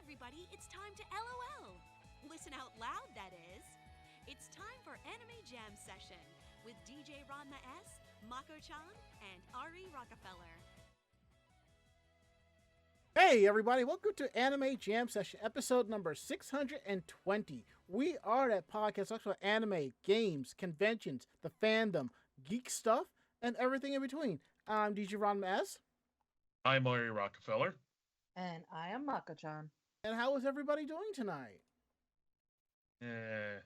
everybody, it's time to LOL. Listen out loud, that is. It's time for Anime Jam Session with DJ Ranma S, Mako-chan, and Ari Rockefeller. Hey everybody, welcome to Anime Jam Session, episode number 620. We are that podcast talks about anime, games, conventions, the fandom, geek stuff, and everything in between. I'm DJ Ranma S. I'm Ari Rockefeller. And I am Mako-chan. And how is everybody doing tonight? Eh.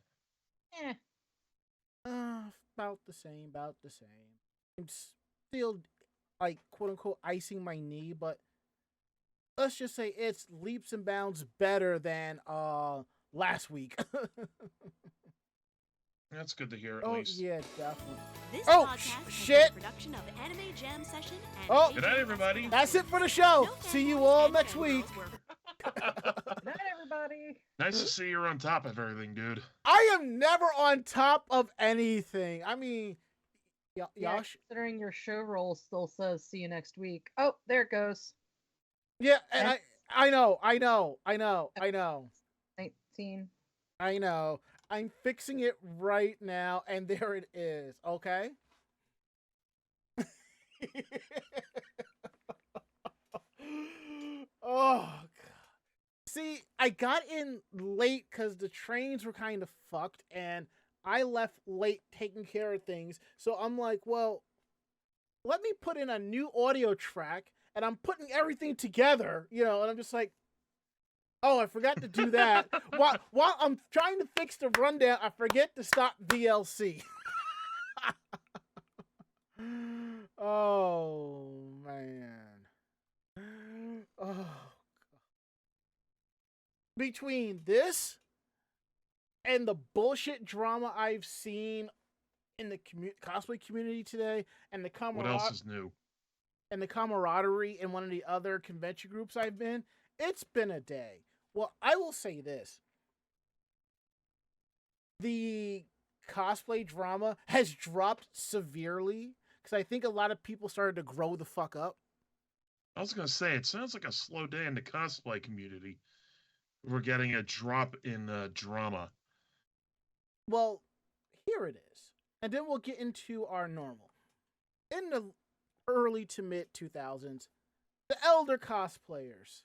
About the same. I'm still, like, quote-unquote, icing my knee, but let's just say it's leaps and bounds better than last week. That's good to hear at least. Yeah, definitely. This Oh, podcast has shit. been a production of Anime Jam Session and Oh. DJ Good night, everybody. That's it for the show. No See you fanboys all and next fangirls week. were- Good night, everybody. Nice to see you're on top of everything, dude. I am never on top of anything. I mean, Yeah, Yosh. considering your show roll still says see you next week. Oh, there it goes. Yeah, and And- I know. 19. I know. I'm fixing it right now, and there it is. Okay. Oh, God. See, I got in late because the trains were kind of fucked, and I left late taking care of things. So I'm like, well, let me put in a new audio track, and I'm putting everything together, and I'm just like, oh, I forgot to do that. while I'm trying to fix the rundown, I forget to stop VLC. Oh, man. Oh. Between this and the bullshit drama I've seen in the cosplay community today, and the What else is new? and the camaraderie in one of the other convention groups I've been, it's been a day. Well, I will say this. The cosplay drama has dropped severely because I think a lot of people started to grow the fuck up. I was going to say, it sounds like a slow day in the cosplay community. We're getting a drop in drama. Well, here it is. And then we'll get into our normal. In the early to mid 2000s, the elder cosplayers,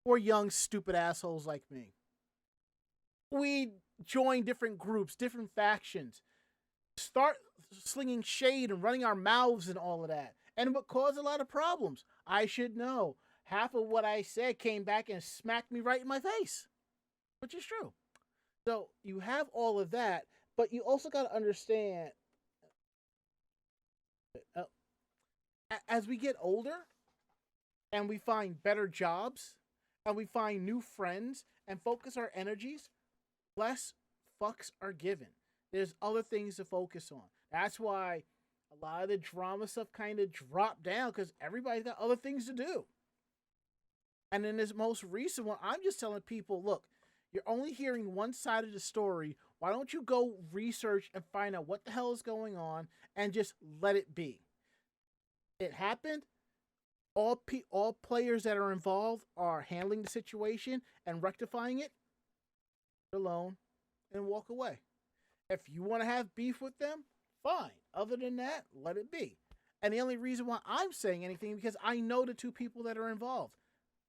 or young stupid assholes like me, we join different groups, different factions, start slinging shade and running our mouths and all of that. And it would cause a lot of problems. I should know. Half of what I said came back and smacked me right in my face, which is true. So you have all of that, but you also got to understand, as we get older and we find better jobs and we find new friends and focus our energies, less fucks are given. There's other things to focus on. That's why a lot of the drama stuff kind of dropped down, because everybody's got other things to do. And in this most recent one, I'm just telling people, look, you're only hearing one side of the story. Why don't you go research and find out what the hell is going on and just let it be? It happened. All players that are involved are handling the situation and rectifying it alone and walk away. If you want to have beef with them, fine. Other than that, let it be. And the only reason why I'm saying anything is because I know the two people that are involved.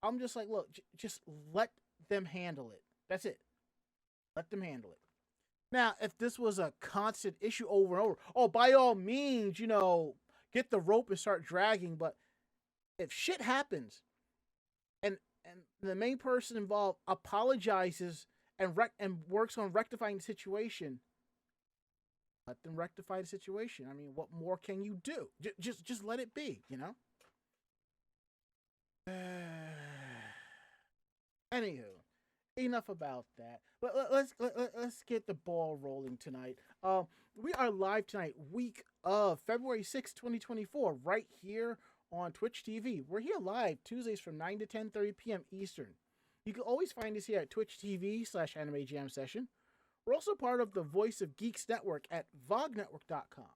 I'm just like, look, just let them handle it. That's it. Let them handle it. Now, if this was a constant issue over and over, oh, by all means, get the rope and start dragging. But if shit happens and the main person involved apologizes and works on rectifying the situation, let them rectify the situation. I mean, what more can you do? Just let it be, Anywho, enough about that. Let's get the ball rolling tonight. We are live tonight, week of February 6th, 2024, right here on Twitch TV. We're here live Tuesdays from 9 to 10:30 p.m. Eastern. You can always find us here at Twitch TV/Anime Jam Session. We're also part of the Voice of Geeks Network at vognetwork.com.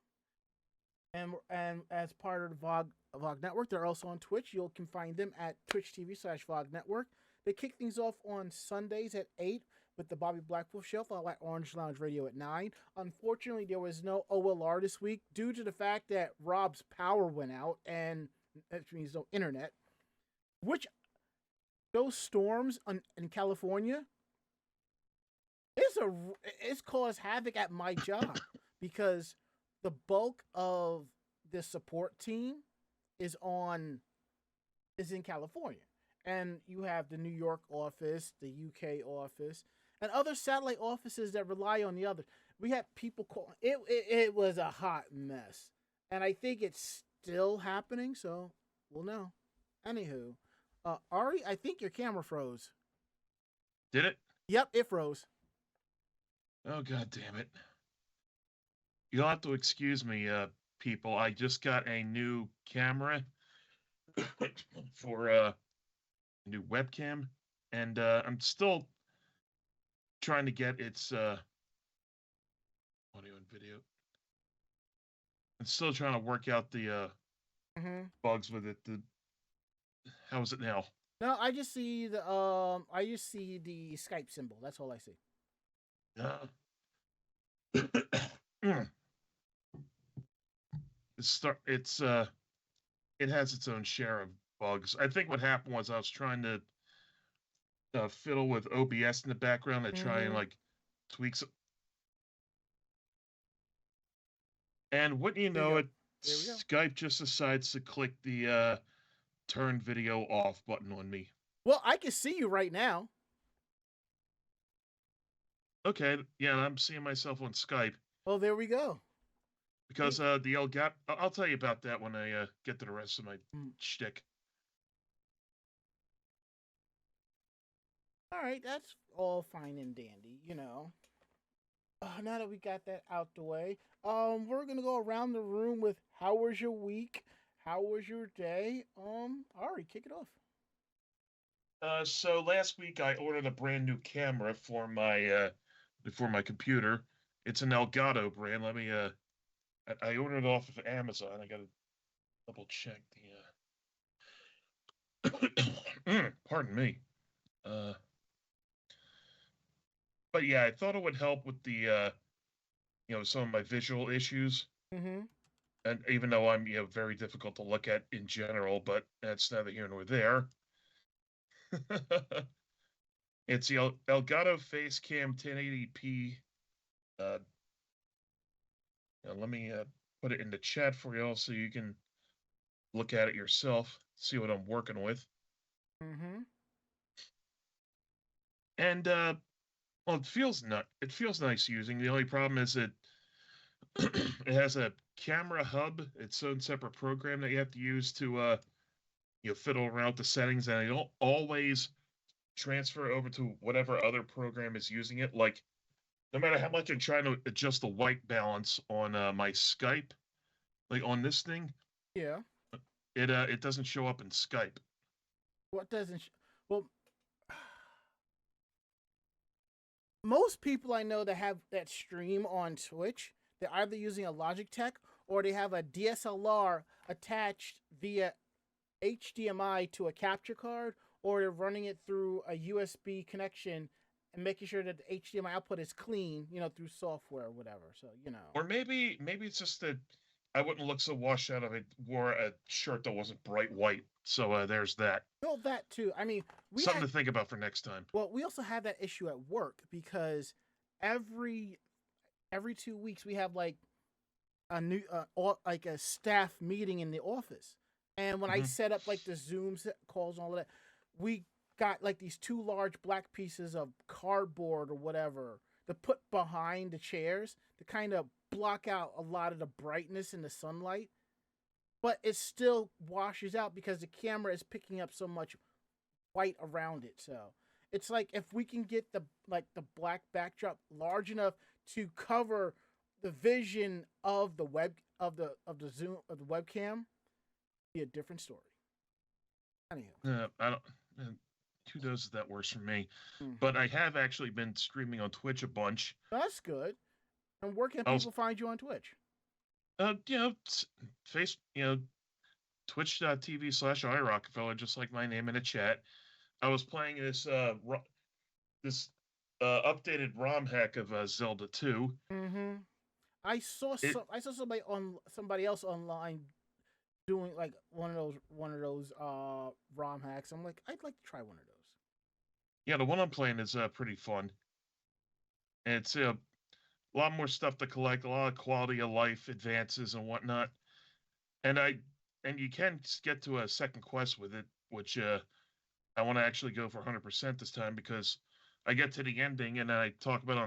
And as part of the VOG Network, they're also on Twitch. You can find them at Twitch TV/VOG Network. They kick things off on Sundays at 8 with the Bobby Blackwolf Show, followed by Orange Lounge Radio at 9. Unfortunately, there was no OLR this week due to the fact that Rob's power went out, and that means no internet, which those storms in California it's caused havoc at my job because the bulk of the support team is in California. And you have the New York office, the UK office, and other satellite offices that rely on the others. We had people calling. It was a hot mess. And I think it's still happening, so we'll know. Anywho, Ari, I think your camera froze. Did it? Yep, it froze. Oh, God damn it. You'll have to excuse me, people. I just got a new camera for a new webcam, and I'm still trying to get its audio and video. I'm still trying to work out the bugs with it. How is it now? No, I just see the Skype symbol. That's all I see. It has its own share of bugs. I think what happened was I was trying to fiddle with OBS in the background to try and like tweak some. And wouldn't you know it, Skype just decides to click the turn video off button on me. Well, I can see you right now. Okay, yeah, I'm seeing myself on Skype. Oh, there we go. Because the Elgato, I'll tell you about that when I get to the rest of my shtick. All right, that's all fine and dandy, you know. Now that we got that out the way, we're gonna go around the room with how was your week? How was your day? Ari, kick it off. So last week I ordered a brand new camera for my computer. It's an Elgato brand. Let me I ordered it off of Amazon. I gotta double check the pardon me. But yeah, I thought it would help with the some of my visual issues. Mm-hmm. And even though I'm very difficult to look at in general, but that's neither here nor there. It's the Elgato Facecam 1080p. Let me put it in the chat for y'all so you can look at it yourself, see what I'm working with. Mm-hmm. And well, it feels nice using. The only problem is that it has a camera hub, its own separate program that you have to use to fiddle around with the settings, and they don't always transfer over to whatever other program is using it. Like, no matter how much I'm trying to adjust the white balance on my Skype, like on this thing, yeah, it doesn't show up in Skype. What doesn't? Well, most people I know that have that stream on Twitch, they're either using a Logitech or they have a DSLR attached via HDMI to a capture card, or they're running it through a USB connection and making sure that the HDMI output is clean, through software or whatever. So, Or maybe it's just that I wouldn't look so washed out if I wore a shirt that wasn't bright white. So there's that. Well, that too. I mean, something to think about for next time. Well, we also have that issue at work because every 2 weeks we have like a new like a staff meeting in the office. And when I set up like the Zoom calls and all of that, we got like these 2 large black pieces of cardboard or whatever to put behind the chairs to kind of block out a lot of the brightness in the sunlight. But it still washes out because the camera is picking up so much white around it. So it's like if we can get the black backdrop large enough to cover the vision of the webcam, be a different story. Anyhow, I don't. Who knows if that works for me? But I have actually been streaming on Twitch a bunch. That's good. And where can people find you on Twitch? Twitch.tv/iRockefeller, just like my name in the chat. I was playing this updated ROM hack of Zelda 2. Mm-hmm. It I saw somebody else online doing like one of those ROM hacks. I'm like, I'd like to try one of those. Yeah, the one I'm playing is pretty fun. And it's a lot more stuff to collect, a lot of quality of life advances and whatnot. And you can get to a second quest with it, which I want to actually go for 100% this time because I get to the ending and I talk about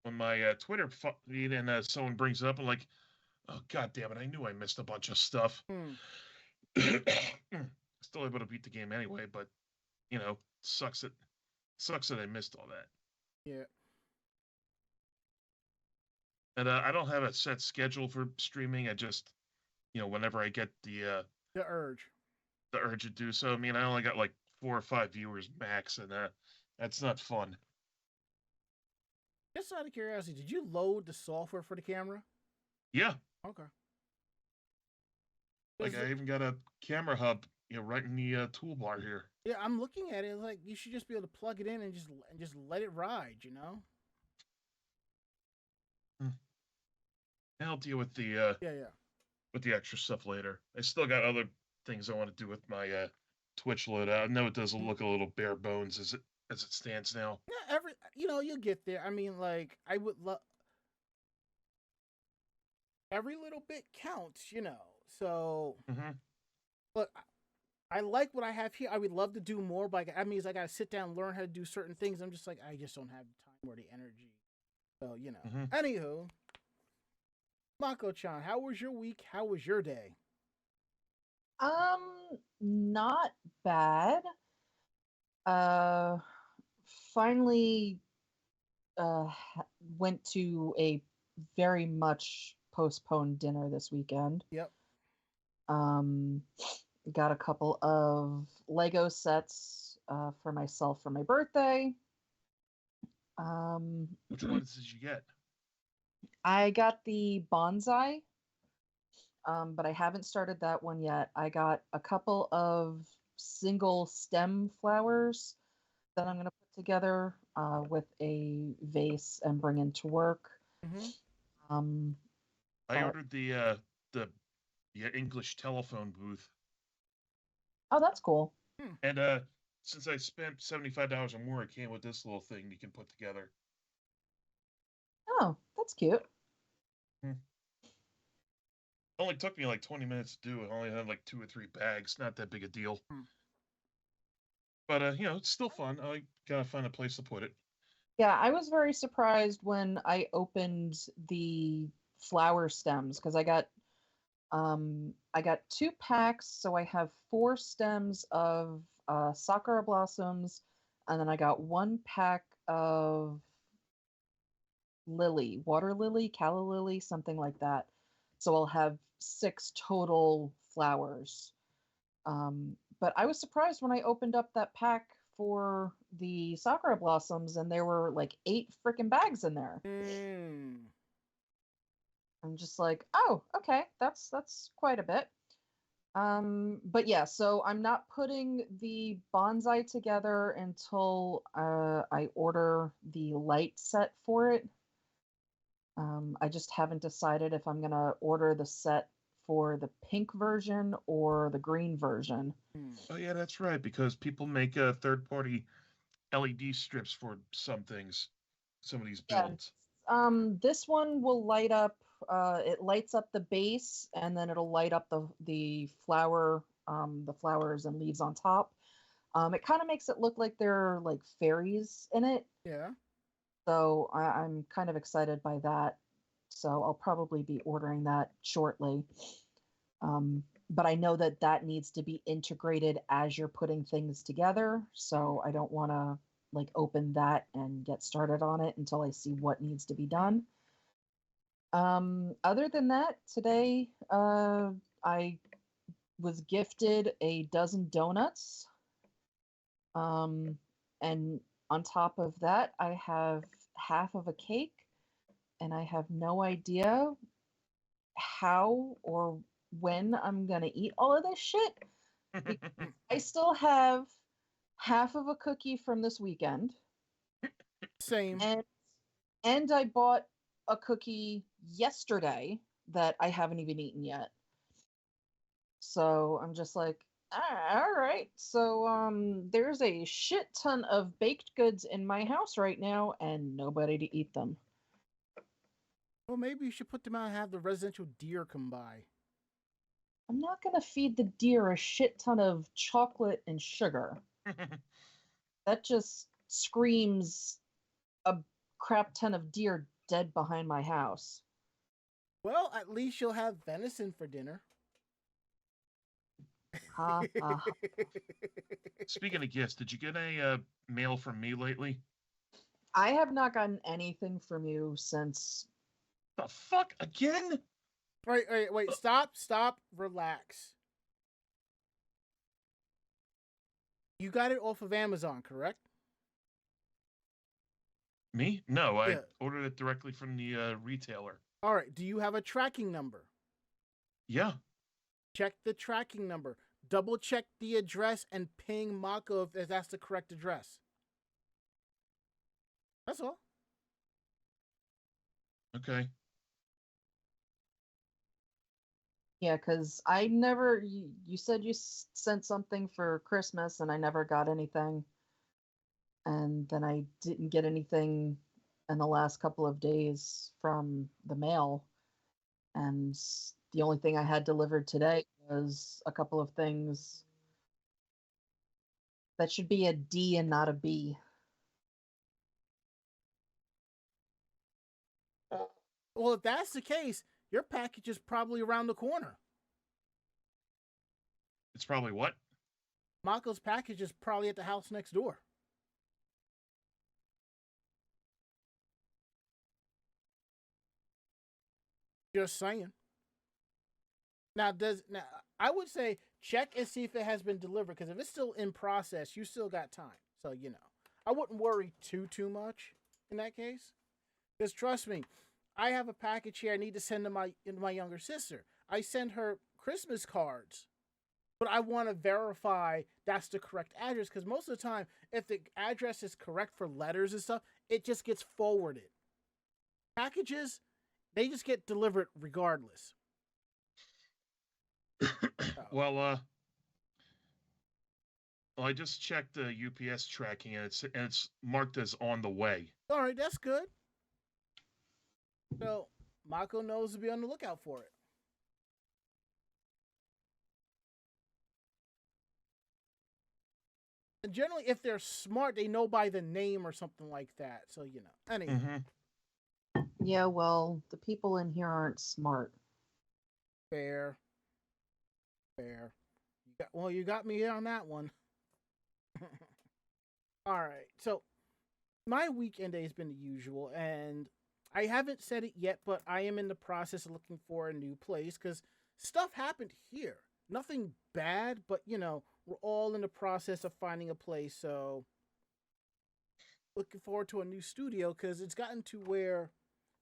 on my Twitter feed, and someone brings it up. I'm like, oh god damn it! I knew I missed a bunch of stuff. Hmm. Still able to beat the game anyway, but sucks that I missed all that. Yeah. And I don't have a set schedule for streaming. I just, whenever I get The urge. the urge to do so. I mean, I only got like 4 or 5 viewers max, and that's not fun. Just out of curiosity, did you load the software for the camera? Yeah, Okay. like I even got a camera hub, right in the toolbar here. Yeah, I'm looking at it. Like you should just be able to plug it in and just let it ride. And I'll deal with the Yeah. with the extra stuff later. I still got other things I want to do with my Twitch loadout. I know it does look a little bare bones as it stands now. Yeah. You'll get there. I mean, like I would love every little bit counts. So Mm-hmm. look, I like what I have here. I would love to do more, but that means I got to sit down and learn how to do certain things. I'm just like, I just don't have the time or the energy. So, Mm-hmm. Anywho, Mako-chan, how was your week? How was your day? Not bad. Uh, Finally, went to a very much postponed dinner this weekend. Yep. Got a couple of Lego sets for myself for my birthday. Which ones did you get? I got the bonsai, but I haven't started that one yet. I got a couple of single stem flowers that I'm going to put together with a vase and bring into work. Mm-hmm. I But- ordered the English telephone booth, oh, that's cool. and since I spent $75 or more, it came with this little thing you can put together. Oh, that's cute. Only took me like 20 minutes to do it. I only had like 2 or 3 bags. Not that big a deal. But it's still fun. I gotta find a place to put it. Yeah, I was very surprised when I opened the flower stems because I got 2 packs, so I have 4 stems of sakura blossoms, and then I got 1 pack of water lily, calla lily, something like that. So I'll have 6 total flowers. But I was surprised when I opened up that pack for the sakura blossoms, and there were like 8 freaking bags in there. I'm just like, oh, okay, that's quite a bit. But yeah, so I'm not putting the bonsai together until I order the light set for it. I just haven't decided if I'm gonna order the set for the pink version or the green version. Oh yeah, that's right. Because people make third-party LED strips for some things, some of these builds. This one will light up. It lights up the base, and then it'll light up the flower, the flowers and leaves on top. It kind of makes it look like there are like fairies in it. Yeah. So I'm kind of excited by that. So I'll probably be ordering that shortly. But I know that needs to be integrated as you're putting things together. So I don't want to like open that and get started on it until I see what needs to be done. Other than that, today I was gifted a dozen donuts. And on top of that, I have half of a cake, and I have no idea how or when I'm gonna eat all of this shit. I still have half of a cookie from this weekend, Same. and I bought a cookie yesterday that I haven't even eaten yet. So I'm just like, all right. So there's a shit ton of baked goods in my house right now and nobody to eat them. Well, maybe you should put them out and have the residential deer come by. I'm not going to feed the deer a shit ton of chocolate and sugar. That just screams a crap ton of deer dead behind my house. Well, at least you'll have venison for dinner. Ha ha. Speaking of gifts, did you get a mail from me lately? I have not gotten anything from you since. The fuck again? Wait, stop, relax. You got it off of Amazon, correct? Me? No, I Yeah. ordered it directly from the retailer. All right, do you have a tracking number? Yeah. Check the tracking number. Double check the address and ping Mako if that's the correct address. That's all. Okay. Yeah, because I never. You said you sent something for Christmas and I never got anything. And then I didn't get anything in the last couple of days from the mail. And the only thing I had delivered today was a couple of things that should be a D and not a B. Well, if that's the case, your package is probably around the corner. It's probably what? Mako's package is probably at the house next door. Just saying. Now, I would say check and see if it has been delivered, because if it's still in process, you still got time. So, I wouldn't worry too much in that case. Because trust me, I have a package here I need to send to my younger sister. I send her Christmas cards, but I want to verify that's the correct address, because most of the time, if the address is correct for letters and stuff, it just gets forwarded. Packages, they just get delivered regardless. Well, I just checked the UPS tracking and it's marked as on the way. All right, that's good. So Mako knows to be on the lookout for it. And generally, if they're smart, they know by the name or something like that. So Anyway. Mm-hmm. Yeah, well, the people in here aren't smart. Fair. You got me on that one. All right. So my weekend day has been the usual, and I haven't said it yet, but I am in the process of looking for a new place because stuff happened here. Nothing bad, but we're all in the process of finding a place. So looking forward to a new studio because it's gotten to where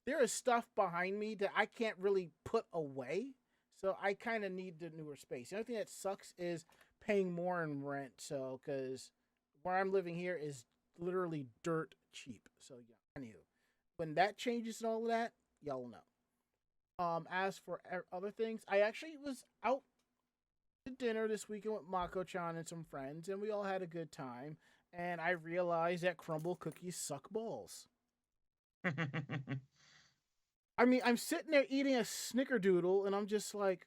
there is stuff behind me that I can't really put away. So I kind of need the newer space. The only thing that sucks is paying more in rent. So, because where I'm living here is literally dirt cheap. So, yeah, anywho, when that changes and all of that, y'all will know. As for other things, I actually was out to dinner this weekend with Mako-chan and some friends, and we all had a good time. And I realized that crumble cookies suck balls. I mean, I'm sitting there eating a snickerdoodle, and I'm just like,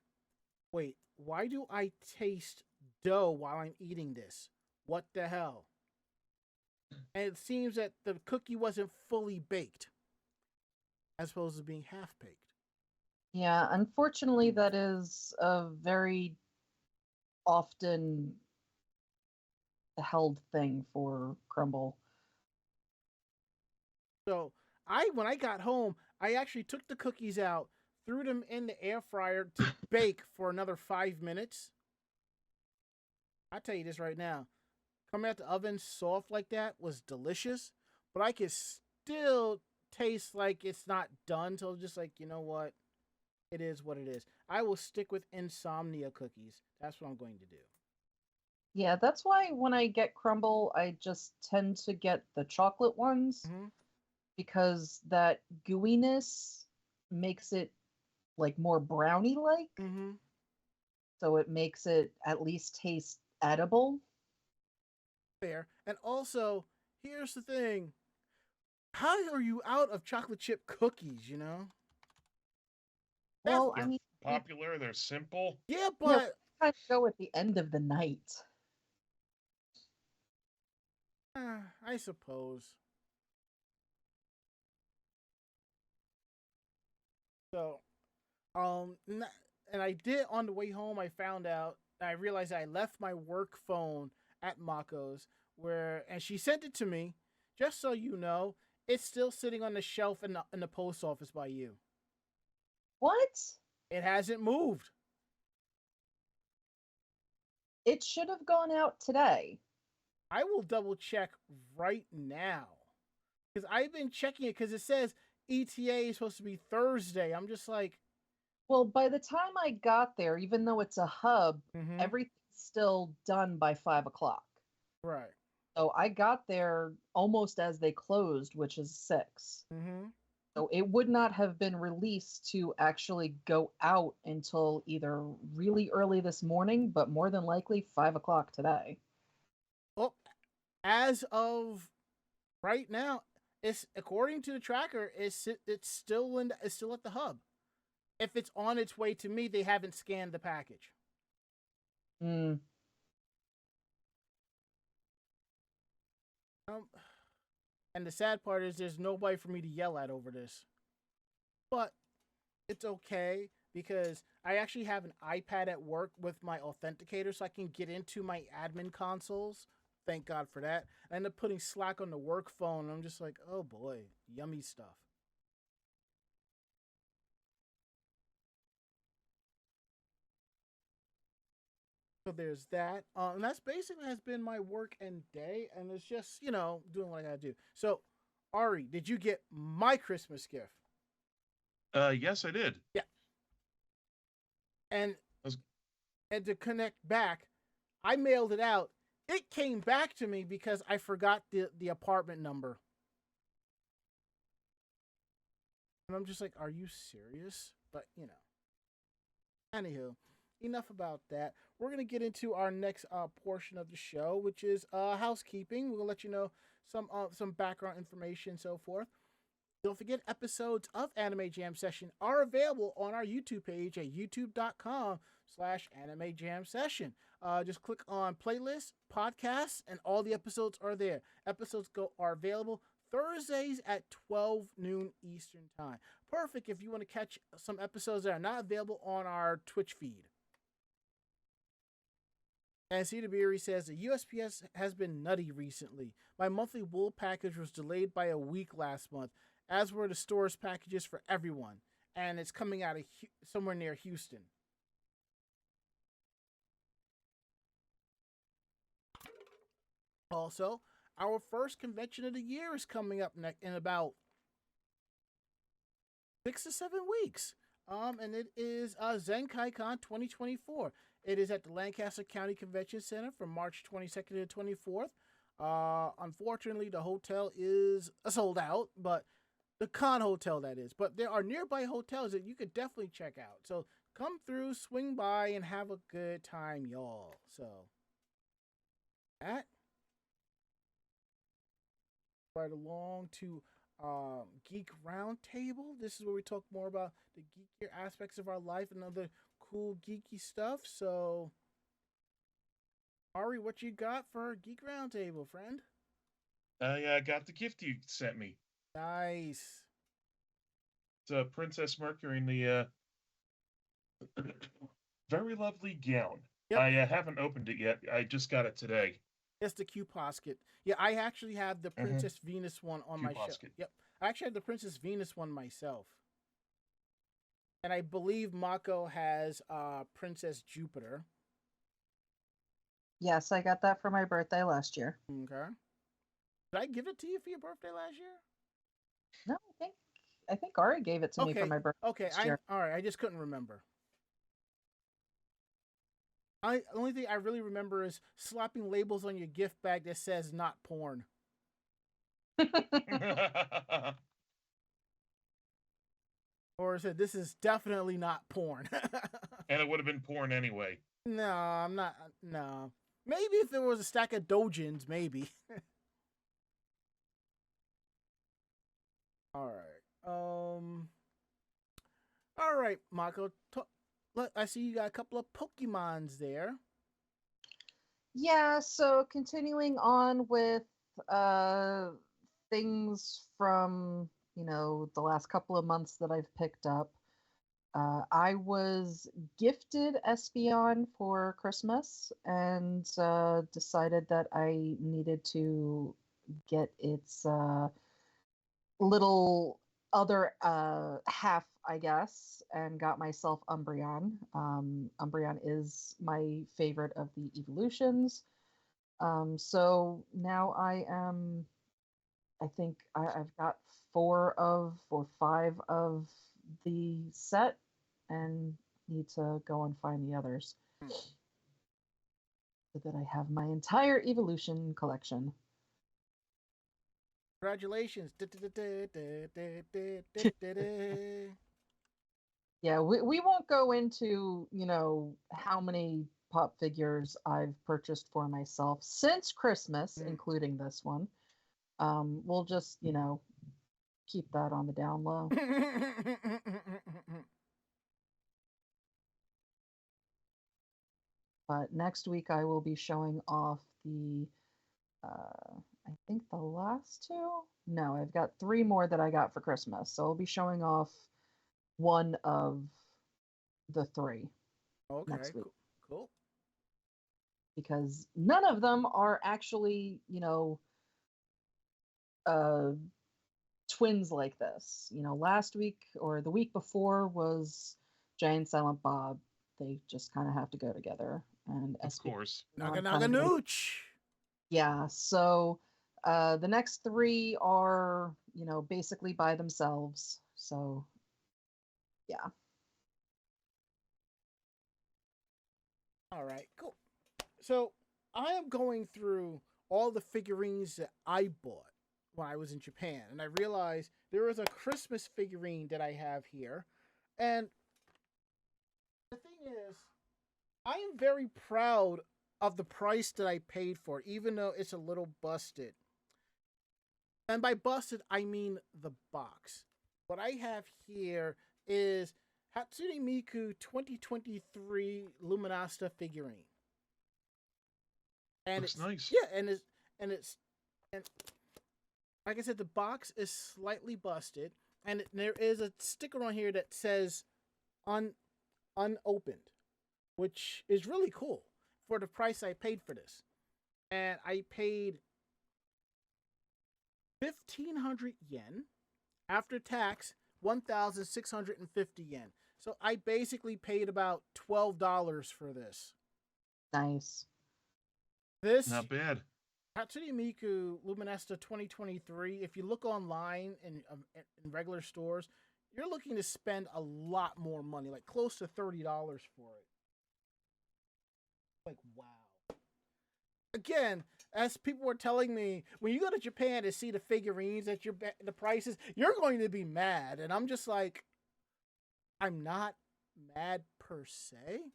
wait, why do I taste dough while I'm eating this? What the hell? And it seems that the cookie wasn't fully baked, as opposed to being half baked. Yeah, unfortunately, that is a very often held thing for crumble. So when I got home, I actually took the cookies out, threw them in the air fryer to bake for another 5 minutes. I tell you this right now, coming out the oven soft like that was delicious, but I could still taste like it's not done. So just like, you know what? It is what it is. I will stick with insomnia cookies. That's what I'm going to do. Yeah, that's why when I get crumble, I just tend to get the chocolate ones Mm-hmm. because that gooiness makes it like more brownie like, Mm-hmm. so it makes it at least taste edible. Fair. And also, here's the thing: how are you out of chocolate chip cookies? You know. That's Well, I They're mean, popular. They're simple. yeah, yeah, but kind of go at the end of the night. I suppose. So, and I did on the way home. I found out. I realized I left my work phone at Mako's, and she sent it to me. Just so you know, it's still sitting on the shelf in the post office by you. What? It hasn't moved. It should have gone out today. I will double check right now because I've been checking it because it says ETA is supposed to be Thursday. I'm just like, Well, by the time I got there, even though it's a hub, mm-hmm, everything's still done by 5 o'clock. right, So I got there almost as they closed, which is 6. mm-hmm. So it would not have been released to actually go out until either really early this morning, but more than likely 5 o'clock today. Well, as of right now, it's according to the tracker, it's still at the hub. If it's on its way to me, they haven't scanned the package. Mm. Um, and the sad part is there's nobody for me to yell at over this. But it's okay because I actually have an iPad at work with my authenticator so I can get into my admin consoles. Thank God for that. I end up putting Slack on the work phone. And I'm just like, oh boy, yummy stuff. So there's that. And that's basically has been my work and day. And it's just, doing what I gotta do. So, Ari, did you get my Christmas gift? Yes, I did. Yeah. And Was- and to connect back, I mailed it out. It came back to me because I forgot the apartment number. And I'm just like, are you serious? But, Anywho, enough about that. We're going to get into our next portion of the show, which is housekeeping. We'll let you know some background information and so forth. Don't forget, episodes of Anime Jam Session are available on our YouTube page at youtube.com/Anime Jam Session. Just click on playlists, podcasts, and all the episodes are there. Episodes are available Thursdays at 12 noon Eastern Time. Perfect if you want to catch some episodes that are not available on our Twitch feed. And Cedar Beery says the USPS has been nutty recently. My monthly wool package was delayed by a week last month, as were the store's packages for everyone. And it's coming out of somewhere near Houston. Also, our first convention of the year is coming up in about 6 to 7 weeks. And it is ZenkaiCon 2024. It is at the Lancaster County Convention Center from March 22nd to 24th. Unfortunately, the hotel is sold out, but the con hotel, that is. But there are nearby hotels that you could definitely check out. So come through, swing by, and have a good time, y'all. So, that right along to Geek Roundtable. This is where we talk more about the geekier aspects of our life and other cool geeky stuff. So, Ari, what you got for Geek Roundtable, friend? I got the gift you sent me. Nice. It's Princess Mercury in the very lovely gown. Yep. I haven't opened it yet. I just got it today. It's the Q Posket. Yeah, I actually have the Princess Venus one on my shelf. Yep. I actually have the Princess Venus one myself. And I believe Mako has Princess Jupiter. Yes, I got that for my birthday last year. Okay. Did I give it to you for your birthday last year? No, I think Ari gave it to me for my birthday. Okay, last year. all right. I just couldn't remember. The only thing I really remember is slapping labels on your gift bag that says "not porn," or said "this is definitely not porn." And it would have been porn anyway. No, I'm not. No, maybe if there was a stack of dojins, maybe. All right. All right, Mako. I see you got a couple of Pokemons there. Yeah, so continuing on with things from, the last couple of months that I've picked up. I was gifted Espeon for Christmas and decided that I needed to get its little other half, I guess, and got myself Umbreon. Umbreon is my favorite of the evolutions. So now I think I've got 5 of the set and need to go and find the others so that I have my entire evolution collection. Congratulations. Yeah, we won't go into, how many pop figures I've purchased for myself since Christmas, including this one. We'll just, keep that on the down low. But next week I will be showing off I think the last 2? No, I've got 3 more that I got for Christmas. So I'll be showing off one of the 3 next week. Cool. Because none of them are actually, twins like this. Last week or the week before was Giant Silent Bob. They just kind of have to go together. And of course. Naga Nooch. Yeah, so the next 3 are, basically by themselves. So, yeah. All right, cool. So I am going through all the figurines that I bought when I was in Japan, and I realized there is a Christmas figurine that I have here. And the thing is, I am very proud of the price that I paid for it, even though it's a little busted. And by busted, I mean the box. What I have here is Hatsune Miku 2023 Luminasta figurine. And Looks nice. Yeah, and like I said, the box is slightly busted, and there is a sticker on here that says unopened, which is really cool for the price I paid for this. And I paid 1,500 yen after tax, 1,650 yen. So I basically paid about $12 for this. Nice. This not bad. Hatsune Miku Luminesta 2023. If you look online in regular stores, you're looking to spend a lot more money, like close to $30 for it. Like, wow. Again, as people were telling me, when you go to Japan to see the figurines at the prices, you're going to be mad. And I'm just like, I'm not mad per se.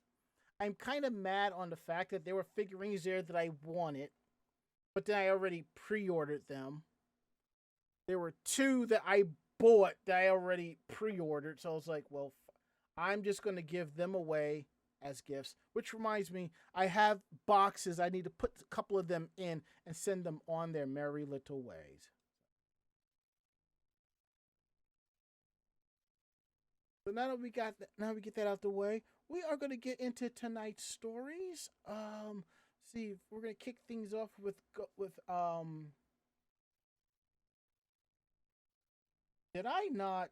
I'm kind of mad on the fact that there were figurines there that I wanted, but then I already pre-ordered them. There were 2 that I bought that I already pre-ordered, so I was like, well, I'm just going to give them away as gifts. Which reminds me, I have boxes. I need to put a couple of them in and send them on their merry little ways. So now that we get that out the way, we are going to get into tonight's stories. See, we're going to kick things off with did I not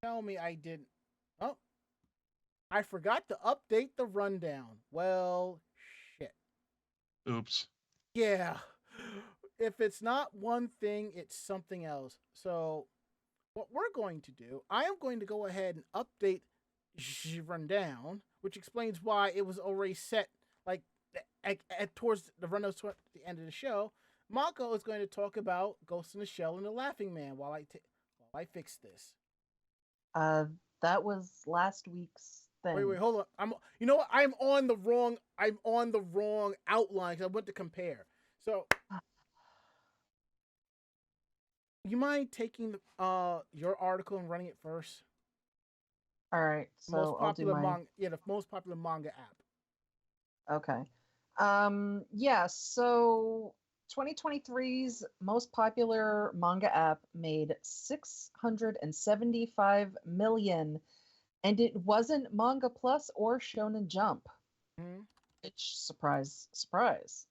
tell me I didn't? Oh, I forgot to update the rundown. Well, shit. Oops. Yeah. If it's not one thing, it's something else. So what we're going to do, I am going to go ahead and update run down, which explains why it was already set like towards the run of the end of the show. Mako is going to talk about Ghost in the Shell and the Laughing Man while I fix this. That was last week's thing. Wait, hold on. You know what? I'm on the wrong outline because I went to compare. So, you mind taking your article and running it first? All right, so Most popular I'll do my... the most popular manga app. Okay. Yeah, so 2023's most popular manga app made 675 million, and it wasn't Manga Plus or Shonen Jump. Mm-hmm. Which, surprise, surprise.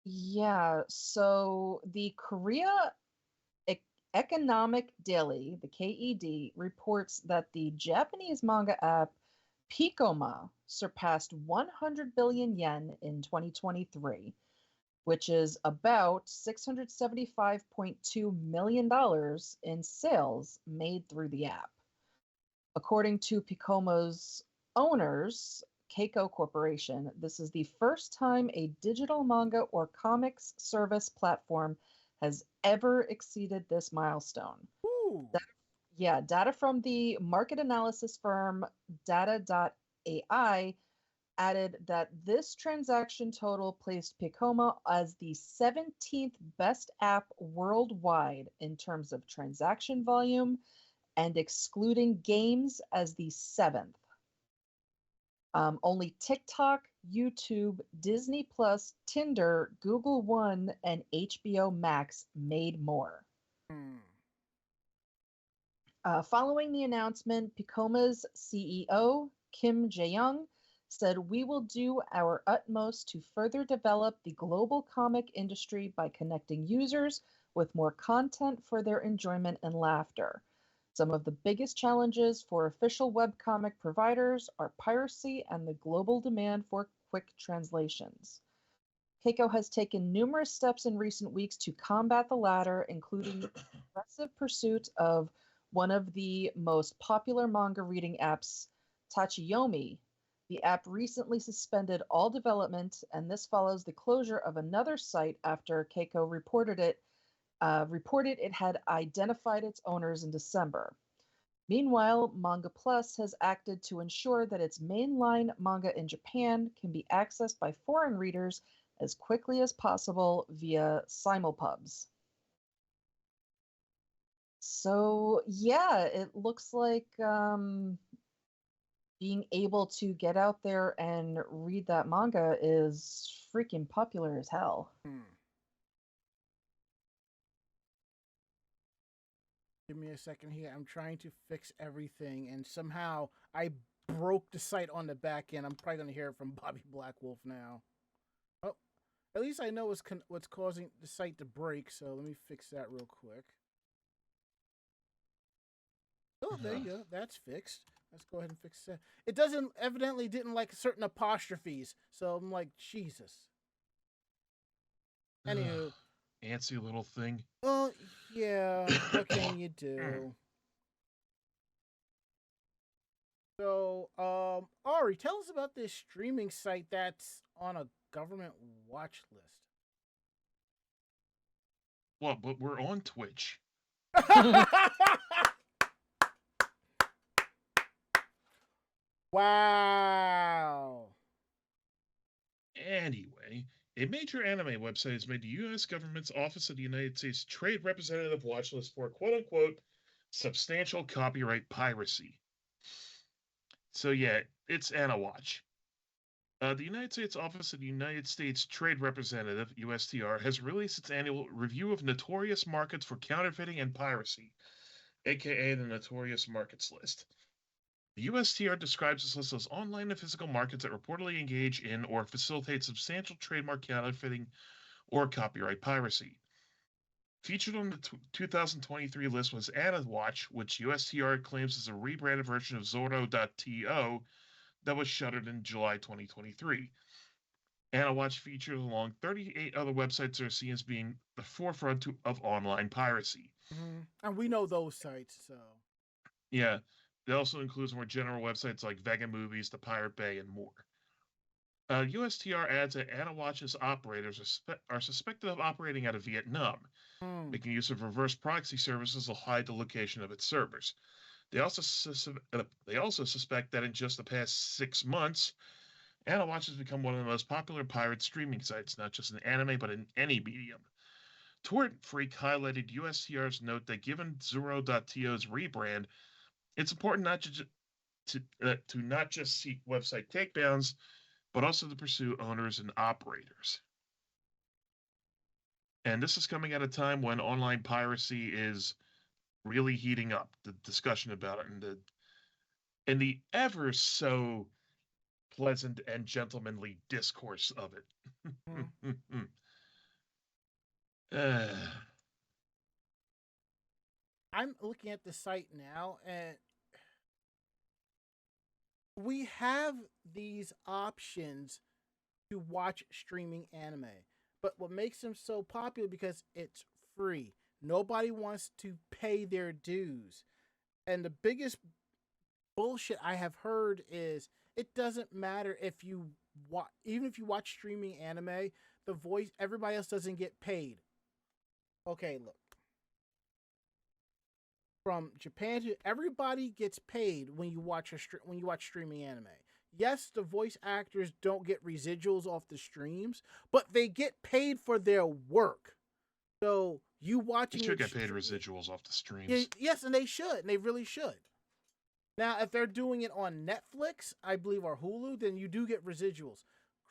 Yeah, so the Korea Economic Daily, the KED, reports that the Japanese manga app Picoma surpassed 100 billion yen in 2023, which is about $675.2 million in sales made through the app. According to Picoma's owners, Keiko Corporation, this is the first time a digital manga or comics service platform has ever exceeded this milestone. Ooh. Data from the market analysis firm Data.ai added that this transaction total placed Picoma as the 17th best app worldwide in terms of transaction volume and excluding games as the 7th. Only TikTok, YouTube, Disney Plus, Tinder, Google One, and HBO Max made more. Following the announcement, Picoma's CEO, Kim Jae-young, said, "We will do our utmost to further develop the global comic industry by connecting users with more content for their enjoyment and laughter. Some of the biggest challenges for official webcomic providers are piracy and the global demand for quick translations." Keiko has taken numerous steps in recent weeks to combat the latter, including the aggressive pursuit of one of the most popular manga reading apps, Tachiyomi. The app recently suspended all development, and this follows the closure of another site after Keiko reported it had identified its owners in December. Meanwhile, Manga Plus has acted to ensure that its mainline manga in Japan can be accessed by foreign readers as quickly as possible via simulpubs. So, yeah, it looks like being able to get out there and read that manga is freaking popular as hell. Give me a second here. I'm trying to fix everything, and somehow I broke the site on the back end. I'm probably going to hear it from Bobby Blackwolf now. Oh, at least I know what's causing the site to break, so let me fix that real quick. Oh, there you go. That's fixed. Let's go ahead and fix that. It evidently didn't like certain apostrophes, so I'm like, Jesus. Anywho. Antsy little thing. Oh, yeah. What can you do? So, Ari, tell us about this streaming site that's on a government watch list. Well, but we're on Twitch. Wow. Anyway, a major anime website has made the U.S. government's Office of the United States Trade Representative watch list for quote-unquote substantial copyright piracy. So yeah, it's AnaWatch. The United States Office of the United States Trade Representative, USTR, has released its annual review of notorious markets for counterfeiting and piracy, aka the Notorious Markets List. The USTR describes this list as online and physical markets that reportedly engage in or facilitate substantial trademark counterfeiting or copyright piracy. Featured on the 2023 list was AnaWatch, which USTR claims is a rebranded version of Zorro.to that was shuttered in July 2023. Anawatch features along 38 other websites are seen as being the forefront of online piracy. And we know those sites, so. Yeah, it also includes more general websites like Vega Movies, The Pirate Bay, and more. USTR adds that Anawatch's operators are suspected of operating out of Vietnam, making use of reverse proxy services to hide the location of its servers. They also suspect that in just the past 6 months, Anawatch has become one of the most popular pirate streaming sites, not just in anime, but in any medium. Torrent Freak highlighted USTR's note that given Zero.to's rebrand, it's important to not just seek website takedowns, but also to pursue owners and operators. And this is coming at a time when online piracy is really heating up. The discussion about it and the ever so pleasant and gentlemanly discourse of it. I'm looking at the site now, and we have these options to watch streaming anime. But what makes them so popular because it's free. Nobody wants to pay their dues. And the biggest bullshit I have heard is it doesn't matter if you even if you watch streaming anime, everybody else doesn't get paid. Okay, look. From Japan to everybody gets paid when you watch streaming anime. Yes, the voice actors don't get residuals off the streams, but they get paid for their work. So you watching should get paid residuals off the streams. Yeah, yes, and they should. And they really should. Now, if they're doing it on Netflix, I believe, or Hulu, then you do get residuals.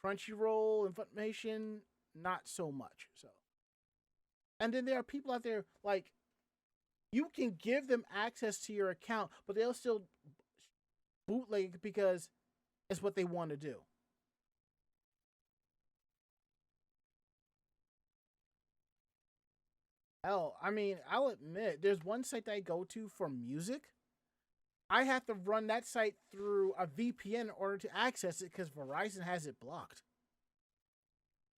Crunchyroll, Information, not so much. So, and then there are people out there like you can give them access to your account, but they'll still bootleg because it's what they want to do. Hell, I mean, I'll admit, there's one site that I go to for music. I have to run that site through a VPN in order to access it because Verizon has it blocked.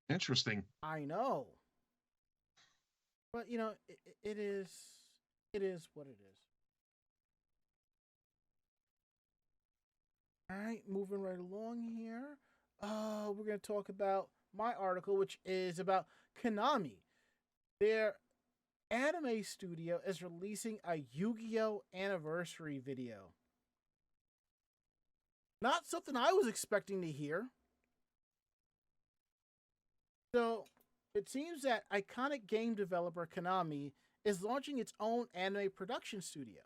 Interesting. I know. But, you know, it is what it is. All right, moving right along here. We're going to talk about my article, which is about Konami. Their anime studio is releasing a Yu-Gi-Oh! Anniversary video. Not something I was expecting to hear. So, it seems that iconic game developer Konami is launching its own anime production studio.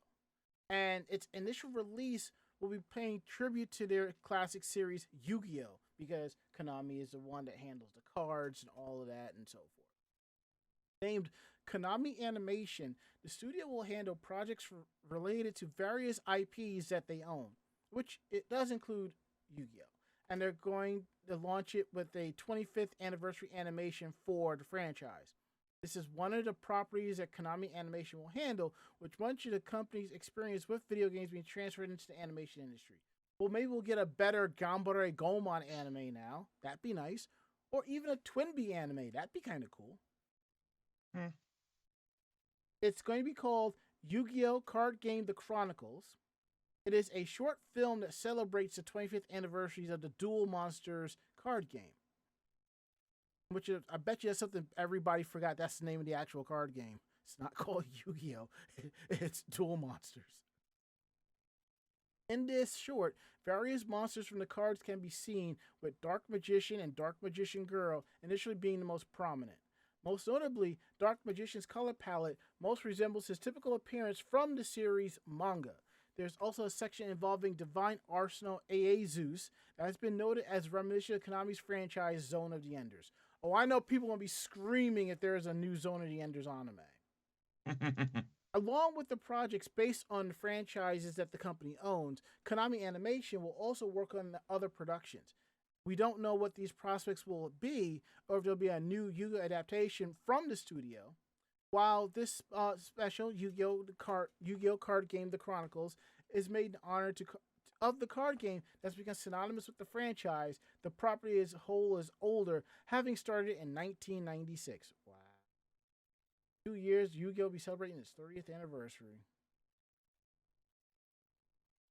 And its initial release will be paying tribute to their classic series Yu-Gi-Oh! Because Konami is the one that handles the cards and all of that and so forth. Named Konami Animation, the studio will handle projects related to various IPs that they own, which it does include Yu-Gi-Oh! And they're going to launch it with a 25th anniversary animation for the franchise. This is one of the properties that Konami Animation will handle, which much of the company's experience with video games being transferred into the animation industry. Well, maybe we'll get a better Gambare Gomon anime now. That'd be nice. Or even a Twinbee anime. That'd be kind of cool. It's going to be called Yu-Gi-Oh! Card Game The Chronicles. It is a short film that celebrates the 25th anniversaries of the Duel Monsters card game. Which is, I bet you that's something everybody forgot. That's the name of the actual card game. It's not called Yu-Gi-Oh! It's Duel Monsters. In this short, various monsters from the cards can be seen, with Dark Magician and Dark Magician Girl initially being the most prominent. Most notably, Dark Magician's color palette most resembles his typical appearance from the series manga. There's also a section involving Divine Arsenal AA Zeus that has been noted as reminiscent of Konami's franchise Zone of the Enders. Oh, I know people will be screaming if there is a new Zone of the Enders anime. Along with the projects based on the franchises that the company owns, Konami Animation will also work on the other productions. We don't know what these prospects will be, or if there'll be a new Yu-Gi-Oh! Adaptation from the studio. While this special Yu-Gi-Oh! Card Game The Chronicles is made in honor of the card game that's become synonymous with the franchise. The property as a whole is older, having started in 1996. Wow. 2 years, Yu-Gi-Oh! Will be celebrating its 30th anniversary.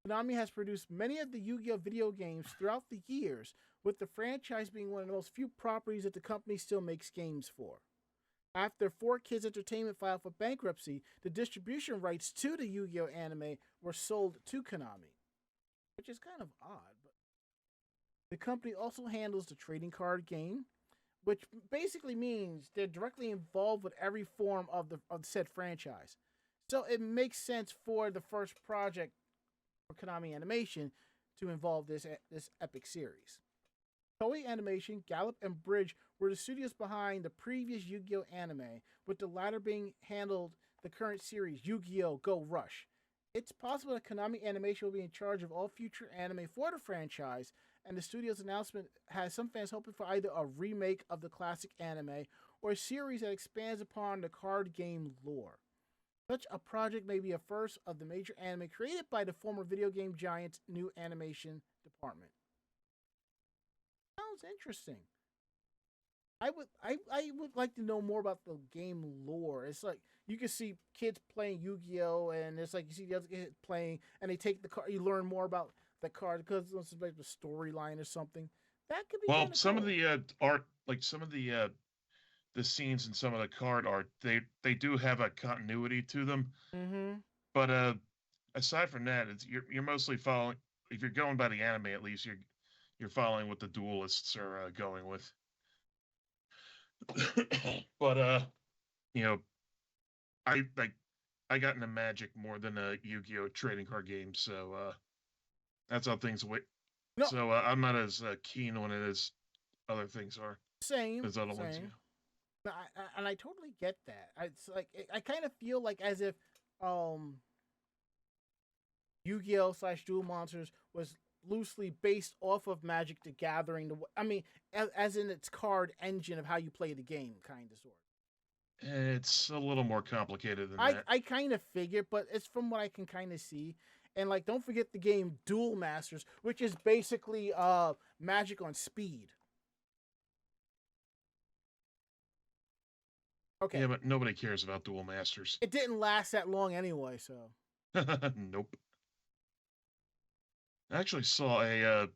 Konami has produced many of the Yu-Gi-Oh! Video games throughout the years, with the franchise being one of the most few properties that the company still makes games for. After 4Kids Entertainment filed for bankruptcy, the distribution rights to the Yu-Gi-Oh! Anime were sold to Konami, which is kind of odd. But the company also handles the trading card game, which basically means they're directly involved with every form of the said franchise. So it makes sense for the first project for Konami Animation to involve this epic series. Toei Animation, Gallop, and Bridge were the studios behind the previous Yu-Gi-Oh! Anime, with the latter being handled the current series, Yu-Gi-Oh! Go Rush. It's possible that Konami Animation will be in charge of all future anime for the franchise, and the studio's announcement has some fans hoping for either a remake of the classic anime or a series that expands upon the card game lore. Such a project may be a first of the major anime created by the former video game giant's new animation department. Sounds interesting. I would like to know more about the game lore. It's like you can see kids playing Yu-Gi-Oh, and it's like you see the other kids playing, and they take the card. You learn more about the card because it's like the storyline or something. That could be. Well, some cool. of the art, like some of the scenes and some of the card art, they do have a continuity to them. Mm-hmm. But aside from that, you're mostly following. If you're going by the anime, at least you're following what the duelists are going with. But you know, I got into Magic more than a Yu-Gi-Oh! Trading card game, so that's how things went. No. So I'm not as keen on it as other things are. Same. As other ones, yeah. And I totally get that. It's like I kind of feel like as if Yu-Gi-Oh! / Duel Monsters was loosely based off of Magic the Gathering. I mean, as in its card engine of how you play the game, kind of sort. It's a little more complicated than that. I kind of figured, but it's from what I can kind of see. And like, don't forget the game Duel Masters, which is basically Magic on speed. Okay. Yeah, but nobody cares about Duel Masters. It didn't last that long anyway, so. Nope. I actually saw a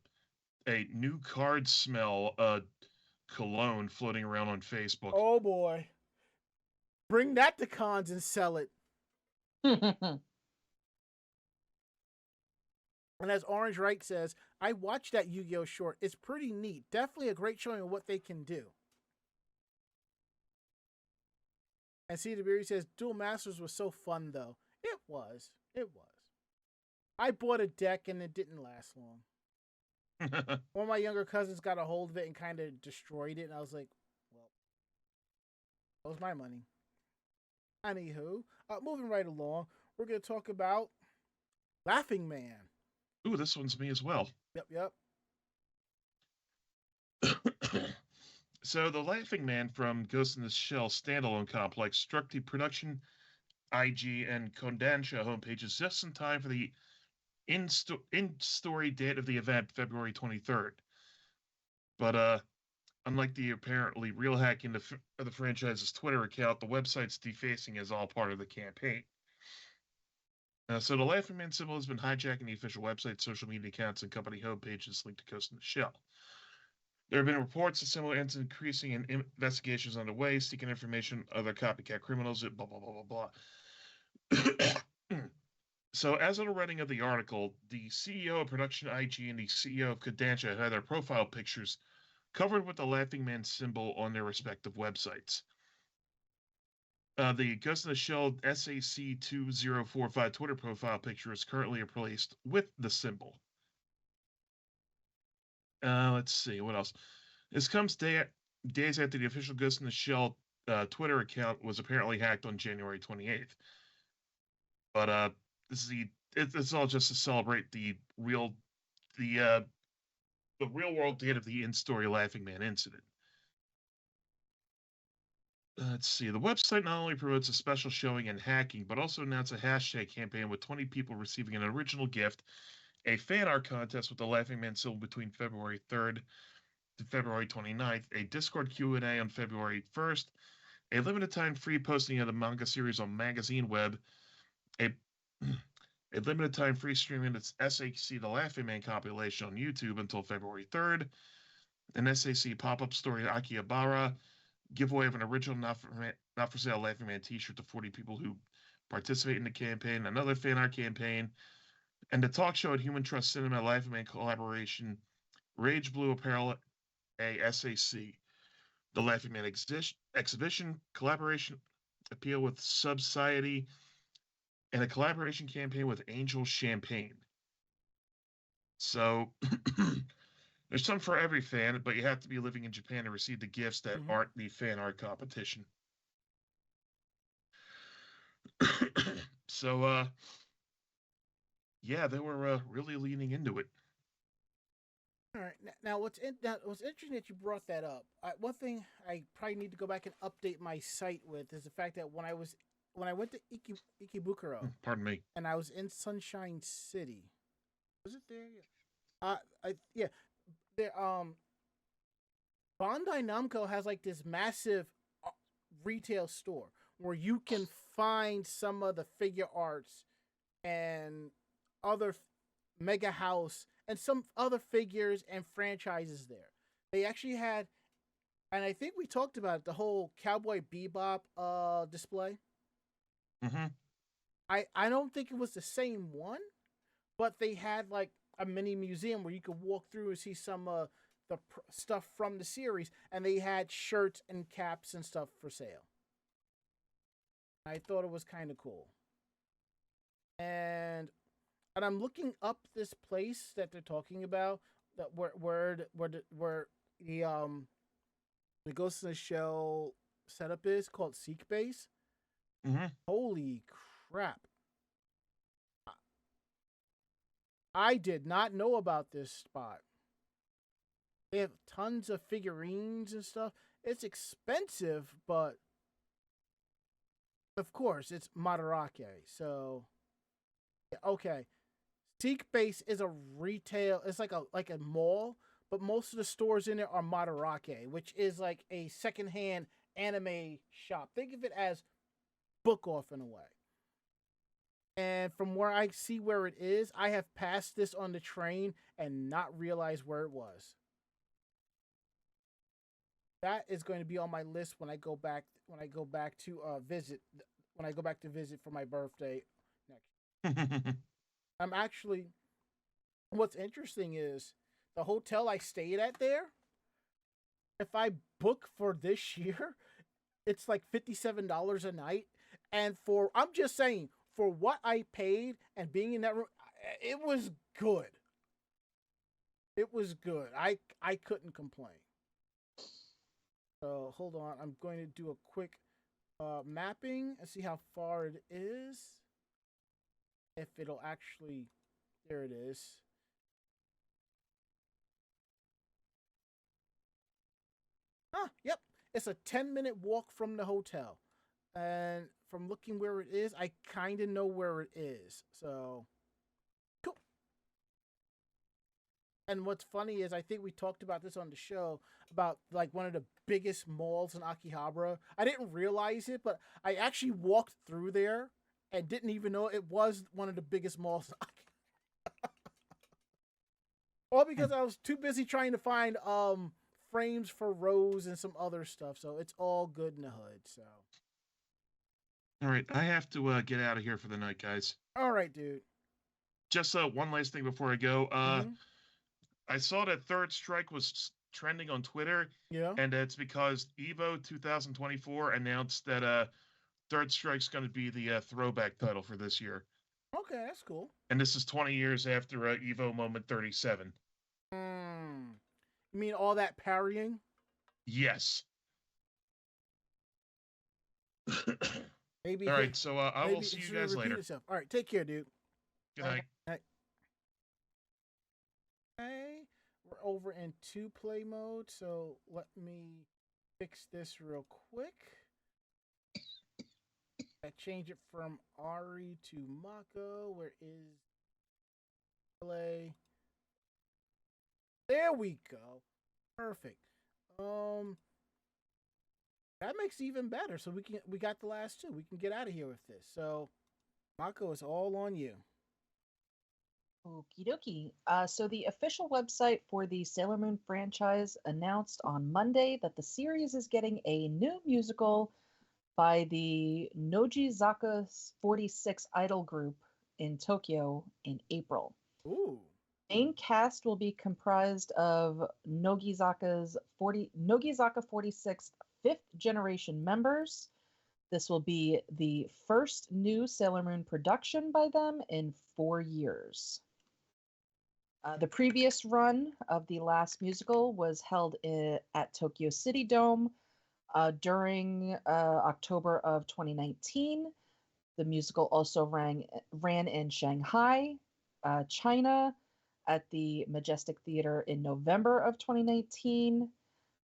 new card smell cologne floating around on Facebook. Oh boy. Bring that to cons and sell it. And as Orange Wright says, I watched that Yu-Gi-Oh! Short. It's pretty neat. Definitely a great showing of what they can do. And Cedar Beery says, Duel Masters was so fun, though. It was. It was. I bought a deck, and it didn't last long. One of my younger cousins got a hold of it and kind of destroyed it, and I was like, well, that was my money. Anywho, moving right along, we're going to talk about Laughing Man. Ooh, this one's me as well. Yep. So, the Laughing Man from Ghost in the Shell standalone complex struck the production, IG, and Kodansha homepages just in time for the in-story date of the event, February 23rd. But, unlike the apparently real hacking of the franchise's Twitter account, the website's defacing is all part of the campaign. So the Laughing Man symbol has been hijacking the official website, social media accounts, and company homepages linked to Ghost in the Shell. There have been reports of similar incidents increasing and investigations underway, seeking information on other copycat criminals, blah, blah, blah, blah, blah. So as of the writing of the article, the CEO of Production IG and the CEO of Kodansha had their profile pictures covered with the Laughing Man symbol on their respective websites. The Ghost in the Shell SAC2045 Twitter profile picture is currently replaced with the symbol. Let's see, what else? This comes days after the official Ghost in the Shell Twitter account was apparently hacked on January 28th. But it's all just to celebrate the real world date of the in-story Laughing Man incident. Let's see. The website not only promotes a special showing and hacking, but also announced a hashtag campaign with 20 people receiving an original gift a fan art contest with the Laughing Man symbol between February 3rd to February 29th, a Discord Q&A on February 1st, a limited time free posting of the manga series on Magazine Web, a a limited time free streaming of SAC The Laughing Man compilation on YouTube until February 3rd, an SAC pop-up story Akihabara, giveaway of an original not for sale Laughing Man t-shirt to 40 people who participate in the campaign, another fan art campaign, and the talk show at Human Trust Cinema Laughing Man collaboration, Rage Blue Apparel a SAC, the Laughing Man exhibition, collaboration appeal with Subsiety, and a collaboration campaign with Angel Champagne. So there's some for every fan, but you have to be living in Japan to receive the gifts that aren't the fan art competition. So, yeah, they were really leaning into it. All right. Now, what's interesting that you brought that up. One thing I probably need to go back and update my site with is the fact that when I went to Ikebukuro, Pardon me, and I was in Sunshine City, was it there? Yeah. There. Bandai Namco has like this massive retail store where you can find some of the figure arts and other Mega House and some other figures and franchises there. They actually had, and I think we talked about it, the whole Cowboy Bebop display. Mm-hmm. I don't think it was the same one, but they had like a mini museum where you could walk through and see some the stuff from the series, and they had shirts and caps and stuff for sale. I thought it was kind of cool. And I'm looking up this place that they're talking about, that where the Ghost in the Shell setup is, called Seek Base. Mm-hmm. Holy crap! I did not know about this spot. They have tons of figurines and stuff. It's expensive, but of course it's Madarake. So okay. Seek Base is a retail. It's like a mall, but most of the stores in there are Madarake, which is like a secondhand anime shop. Think of it as Book Off in a way. And from where I see where it is, I have passed this on the train and not realized where it was. That is going to be on my list when I go back to visit for my birthday next. I'm actually, what's interesting is the hotel I stayed at there, if I book for this year, it's like $57 a night. And I'm just saying, for what I paid and being in that room, it was good. It was good. I couldn't complain. So hold on. I'm going to do a quick mapping and see how far it is. If it'll actually, there it is. Yep. It's a 10-minute walk from the hotel. And from looking where it is, I kind of know where it is. So, cool. And what's funny is I think we talked about this on the show about like one of the biggest malls in Akihabara. I didn't realize it, but I actually walked through there and didn't even know it was one of the biggest malls. All because I was too busy trying to find frames for Rose and some other stuff. So it's all good in the hood. So. All right, I have to get out of here for the night, guys. All right, dude. Just one last thing before I go. I saw that Third Strike was trending on Twitter. Yeah. And it's because EVO 2024 announced that Third Strike's going to be the throwback title for this year. Okay, that's cool. And this is 20 years after EVO Moment 37. You mean all that parrying? Yes. Maybe. All right, so I will see you guys later. Itself. All right, take care, dude. Good night. Okay, we're over in 2-play mode, so let me fix this real quick. I change it from Ari to Mako. Where is Play. There we go. Perfect. That makes it even better. So we got the last two. We can get out of here with this. So Mako, is all on you. Okie dokie. So the official website for the Sailor Moon franchise announced on Monday that the series is getting a new musical by the Nogizaka 46 idol group in Tokyo in April. Ooh. Main cast will be comprised of Nogizaka 46 fifth generation members. This will be the first new Sailor Moon production by them in 4 years. The previous run of the last musical was held at Tokyo City Dome during October of 2019. The musical also ran in Shanghai, China, at the Majestic Theater in November of 2019.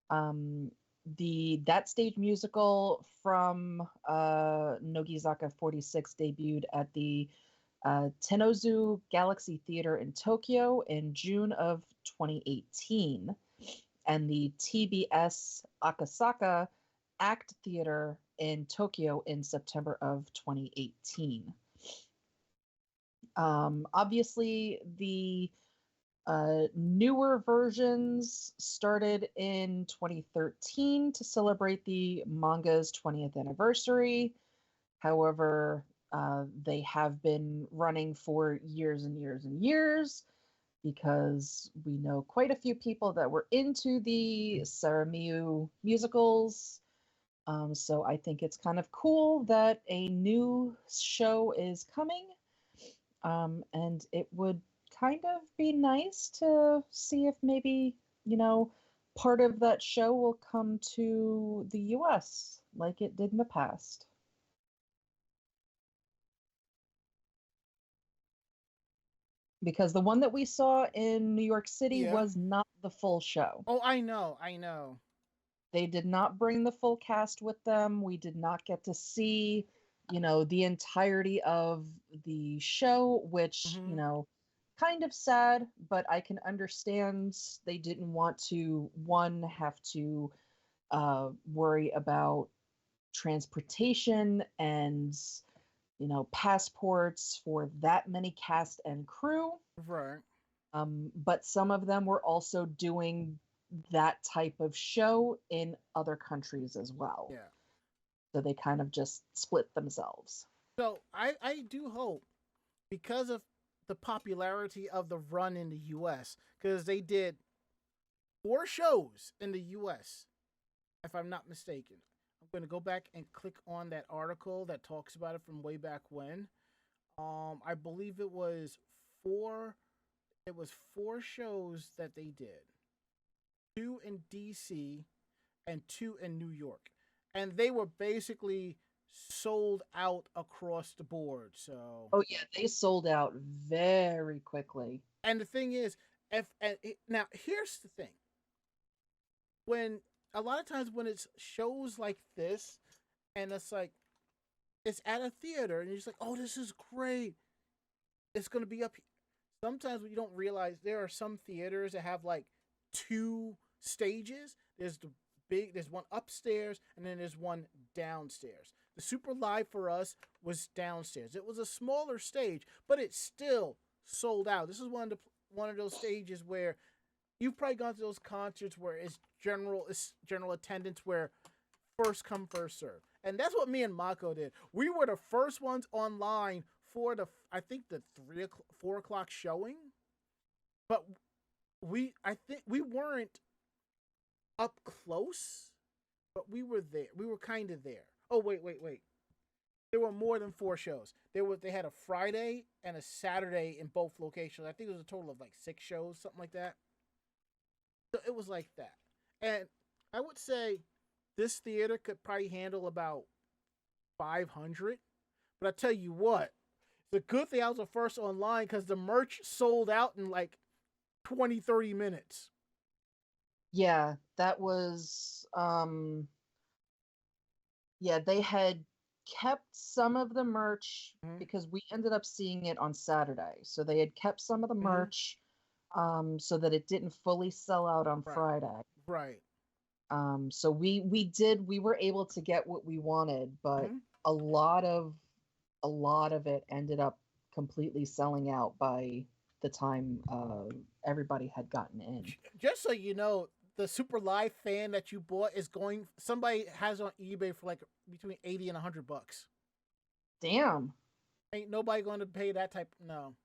That stage musical from Nogizaka 46 debuted at the Tennozu Galaxy Theater in Tokyo in June of 2018, and the TBS Akasaka Act Theater in Tokyo in September of 2018. Obviously, the newer versions started in 2013 to celebrate the manga's 20th anniversary. However, they have been running for years and years and years because we know quite a few people that were into the Saramiu musicals. So I think it's kind of cool that a new show is coming. And it would kind of be nice to see if maybe, part of that show will come to the US like it did in the past. Because the one that we saw in New York City was not the full show. Oh, I know. They did not bring the full cast with them. We did not get to see, the entirety of the show, which, kind of sad, but I can understand they didn't want to, have to worry about transportation and passports for that many cast and crew. Right. But some of them were also doing that type of show in other countries as well. Yeah. So they kind of just split themselves. So I do hope, because of the popularity of the run in the US, because they did 4 shows in the US, if I'm not mistaken. I'm going to go back and click on that article that talks about it from way back when. I believe it was 4 shows that they did. 2 in DC and 2 in New York. And they were basically sold out across the board. So they sold out very quickly. And the thing is, now here's the thing. When a lot of times when it's shows like this, and it's like it's at a theater, and you're just like, oh, this is great. It's gonna be up here. Sometimes you don't realize there are some theaters that have like 2 stages. There's one upstairs, and then there's one downstairs. The Super Live for us was downstairs. It was a smaller stage, but it still sold out. This is one of those stages where you've probably gone to those concerts where it's general attendance, where first come first serve, and that's what me and Mako did. We were the first ones online for the 4 o'clock showing, but I think we weren't up close, but we were there. We were kind of there. Oh, wait. There were more than 4 shows. They had a Friday and a Saturday in both locations. I think it was a total of like 6 shows, something like that. So it was like that. And I would say this theater could probably handle about 500. But I tell you what, it's a good thing I was the first online, because the merch sold out in like 20, 30 minutes. Yeah, that was they had kept some of the merch Mhm. because we ended up seeing it on Saturday. So they had kept some of the Mhm. merch so that it didn't fully sell out on Right. Friday. Right. So we were able to get what we wanted, but Mhm. a lot of a lot of it ended up completely selling out by the time everybody had gotten in. Just so you know, the Super Live fan that you bought is going. Somebody has on eBay for like between 80 and $100. Damn. Ain't nobody going to pay that type. No,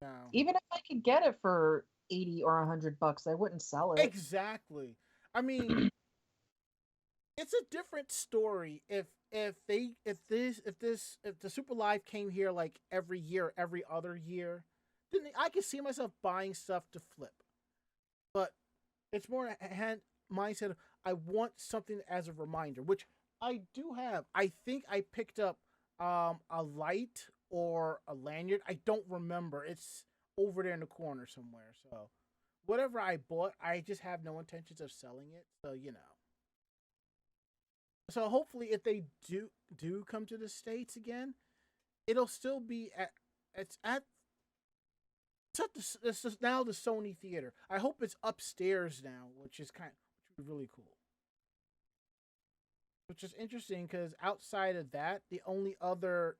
no. Even if I could get it for 80 or $100, I wouldn't sell it. Exactly. I mean, it's a different story if the Super Live came here like every year, every other year, then I could see myself buying stuff to flip. But it's more a hand mindset of I want something as a reminder, which I do have. I think I picked up a light or a lanyard. I don't remember. It's over there in the corner somewhere. So whatever I bought, I just have no intentions of selling it. So you know. So hopefully, if they do come to the States again, it'll still be at it's at this is now the Sony Theater. I hope it's upstairs now, which would be really cool. Which is interesting because outside of that, the only other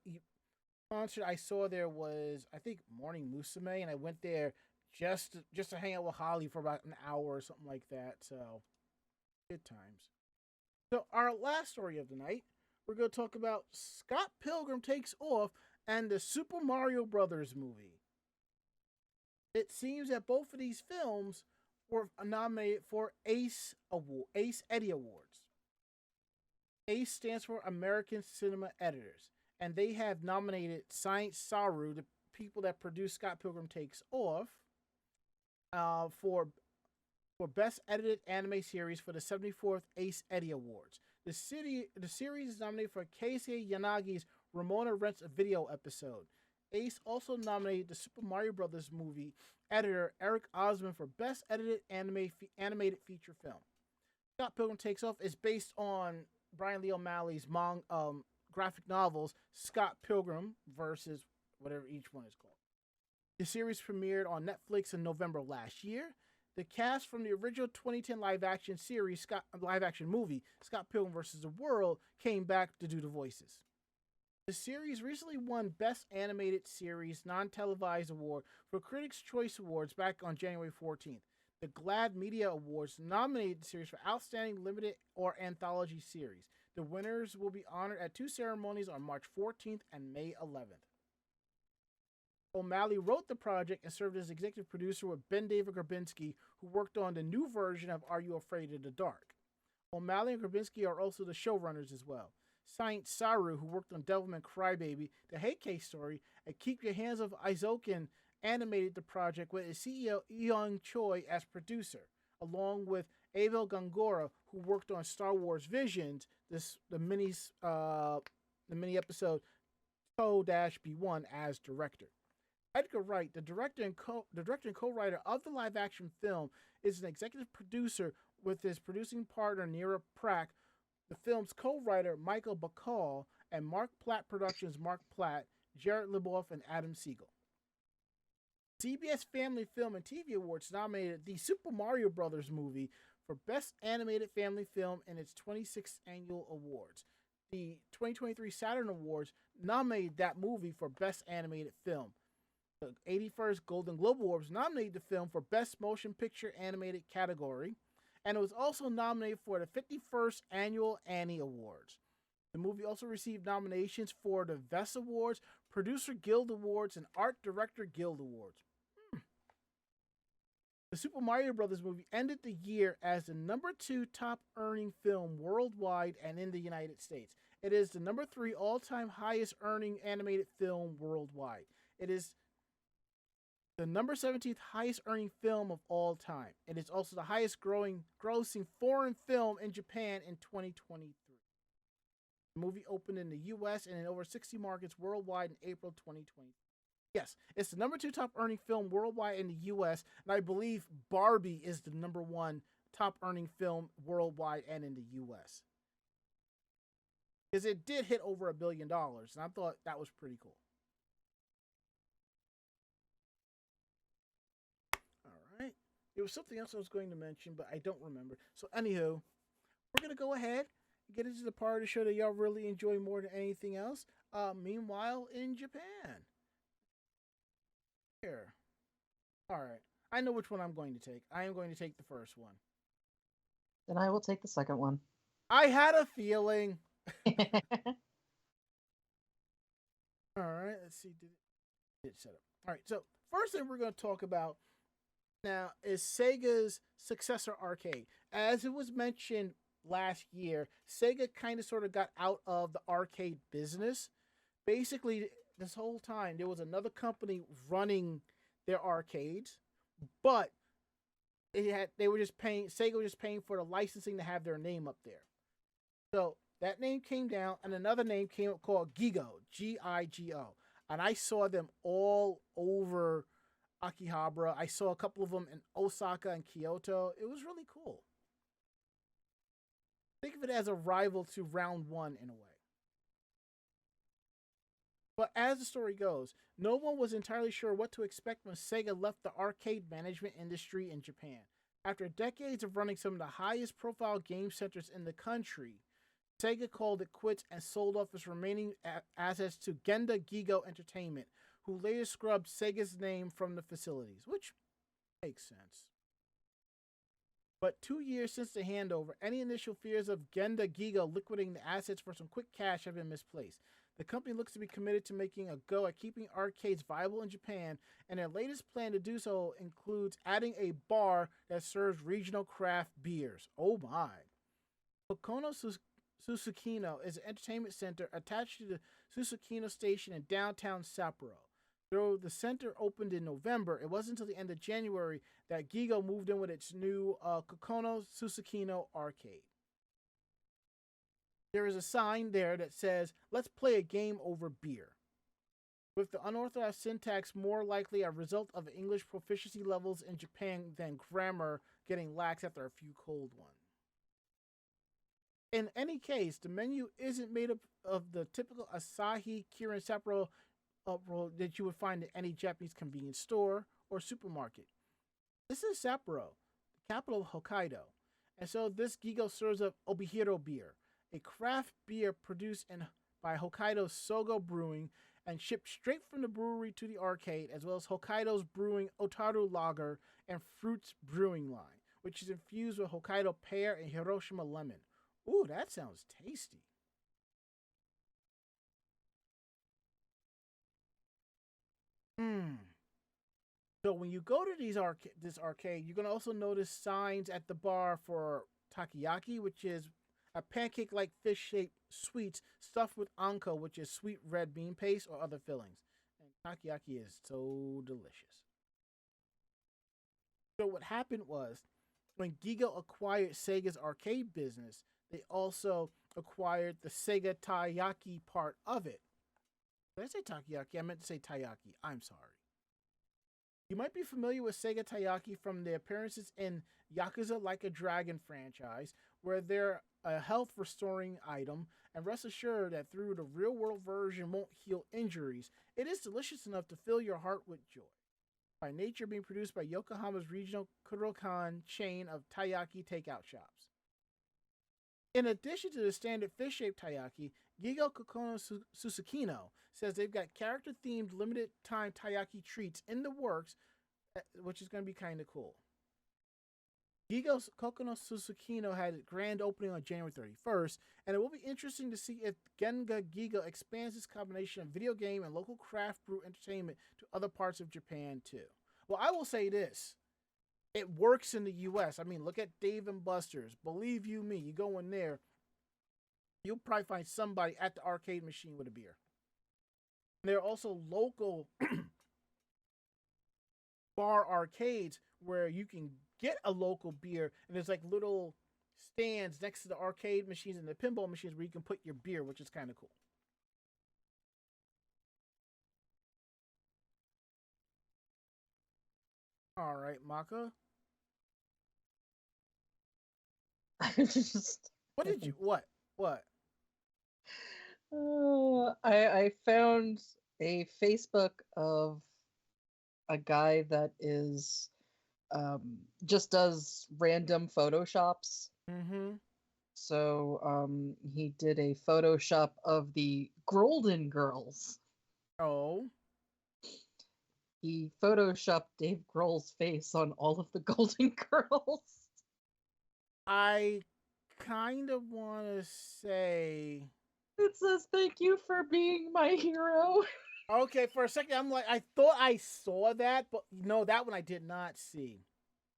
concert I saw there was I think Morning Musume, and I went there just to hang out with Holly for about an hour or something like that. So good times. So our last story of the night, we're going to talk about Scott Pilgrim Takes Off and the Super Mario Brothers movie. It seems that both of these films were nominated for Ace Eddie Awards. ACE stands for American Cinema Editors, and they have nominated Science Saru, the people that produced Scott Pilgrim Takes Off, for Best Edited Anime Series for the 74th Ace Eddie Awards. The series is nominated for Keisei Yanagi's Ramona Rents a Video episode. Ace also nominated the Super Mario Brothers movie editor Eric Osman for Best Edited Animated Feature Film. Scott Pilgrim Takes Off is based on Brian Lee O'Malley's graphic novels Scott Pilgrim versus whatever each one is called. The series premiered on Netflix in November last year. The cast from the original 2010 live action movie Scott Pilgrim vs. the World came back to do the voices. The series recently won Best Animated Series Non-Televised Award for Critics' Choice Awards back on January 14th. The GLAAD Media Awards nominated the series for Outstanding Limited or Anthology Series. The winners will be honored at two ceremonies on March 14th and May 11th. O'Malley wrote the project and served as executive producer with Ben David Grabinski, who worked on the new version of Are You Afraid of the Dark? O'Malley and Grabinski are also the showrunners as well. Science Saru, who worked on Devilman Crybaby, The Heike Story, and Keep Your Hands Off Aizoken, animated the project with its CEO Eon Choi as producer, along with Abel Gongora, who worked on Star Wars Visions, the mini episode To-B1 as director. Edgar Wright, the director and co-writer of the live-action film, is an executive producer with his producing partner Nira Prak, the film's co-writer Michael Bacall, and Mark Platt Productions' Mark Platt, Jared Leboff, and Adam Siegel. CBS Family Film and TV Awards nominated the Super Mario Brothers movie for Best Animated Family Film in its 26th annual awards. The 2023 Saturn Awards nominated that movie for Best Animated Film. The 81st Golden Globe Awards nominated the film for Best Motion Picture Animated category, and it was also nominated for the 51st Annual Annie Awards. The movie also received nominations for the VES Awards, Producer Guild Awards, and Art Director Guild Awards. The Super Mario Brothers movie ended the year as the #2 top earning film worldwide and in the United States. It is the #3 all-time highest earning animated film worldwide. It is the #17th highest earning film of all time. It is also the highest grossing foreign film in Japan in 2023. The movie opened in the US and in over 60 markets worldwide in April 2020. Yes, it's the #2 top earning film worldwide in the US, and I believe Barbie is the #1 top earning film worldwide and in the US. because it did hit over $1 billion, and I thought that was pretty cool. All right. There was something else I was going to mention, but I don't remember. So, anywho, we're going to go ahead and get into the part of the show that y'all really enjoy more than anything else. Meanwhile, in Japan. Here. All right. I know which one I'm going to take. I am going to take the first one. Then I will take the second one. I had a feeling. All right. Let's see. Did it set up? All right. So, first thing we're going to talk about now is Sega's successor arcade. As it was mentioned last year, Sega kind of sort of got out of the arcade business. Basically, this whole time there was another company running their arcades, but they were just paying. Sega was just paying for the licensing to have their name up there. So that name came down, and another name came up called Gigo, Gigo, and I saw them all over Akihabara. I saw a couple of them in Osaka and Kyoto. It was really cool. Think of it as a rival to Round 1 in a way. But as the story goes, no one was entirely sure what to expect when Sega left the arcade management industry in Japan. After decades of running some of the highest profile game centers in the country, Sega called it quits and sold off its remaining assets to Genda Gigo Entertainment, who later scrubbed Sega's name from the facilities, which makes sense. But 2 years since the handover, any initial fears of Genda Gigo liquidating the assets for some quick cash have been misplaced. The company looks to be committed to making a go at keeping arcades viable in Japan, and their latest plan to do so includes adding a bar that serves regional craft beers. Oh my. Kokono Susukino is an entertainment center attached to the Susukino station in downtown Sapporo. Though the center opened in November, it wasn't until the end of January that Gigo moved in with its new Kokono Susukino arcade. There is a sign there that says, "Let's play a game over beer," with the unorthodox syntax more likely a result of English proficiency levels in Japan than grammar getting lax after a few cold ones. In any case, the menu isn't made up of the typical Asahi Kirin Sapporo that you would find in any Japanese convenience store or supermarket. This is Sapporo, the capital of Hokkaido, and so this Gigo serves up Obihiro beer, a craft beer produced by Hokkaido's Sogo Brewing and shipped straight from the brewery to the arcade, as well as Hokkaido's Brewing Otaru Lager and Fruits Brewing line, which is infused with Hokkaido pear and Hiroshima lemon. Ooh, that sounds tasty. So when you go to this arcade, you're going to also notice signs at the bar for takoyaki, which is a pancake-like fish-shaped sweets stuffed with anko, which is sweet red bean paste or other fillings. And takoyaki is so delicious. So what happened was, when Gigo acquired Sega's arcade business, they also acquired the Sega Taiyaki part of it. Did I say takoyaki? I meant to say taiyaki. I'm sorry. You might be familiar with Sega Taiyaki from their appearances in Yakuza Like a Dragon franchise, where they're a health restoring item, and rest assured that through the real world version won't heal injuries, it is delicious enough to fill your heart with joy. By nature being produced by Yokohama's regional Kurokan chain of taiyaki takeout shops. In addition to the standard fish-shaped taiyaki, Gigo Kokono Susukino says they've got character-themed limited-time taiyaki treats in the works, which is going to be kind of cool. Gigo's Kokono Susukino had a grand opening on January 31st, and it will be interesting to see if Genga Gigo expands this combination of video game and local craft brew entertainment to other parts of Japan, too. Well, I will say this. It works in the U.S. I mean, look at Dave & Buster's. Believe you me, you go in there, you'll probably find somebody at the arcade machine with a beer. And there are also local bar arcades where you can get a local beer, and there's like little stands next to the arcade machines and the pinball machines where you can put your beer, which is kind of cool. All right, Maka. I just What did you what? I found a Facebook of a guy that is just does random photoshops. Mm-hmm. So he did a Photoshop of the Golden Girls. Oh. He photoshopped Dave Grohl's face on all of the Golden Girls. I kind of want to say. It says, "Thank you for being my hero." Okay, for a second, I'm like, I thought I saw that, but no, that one I did not see.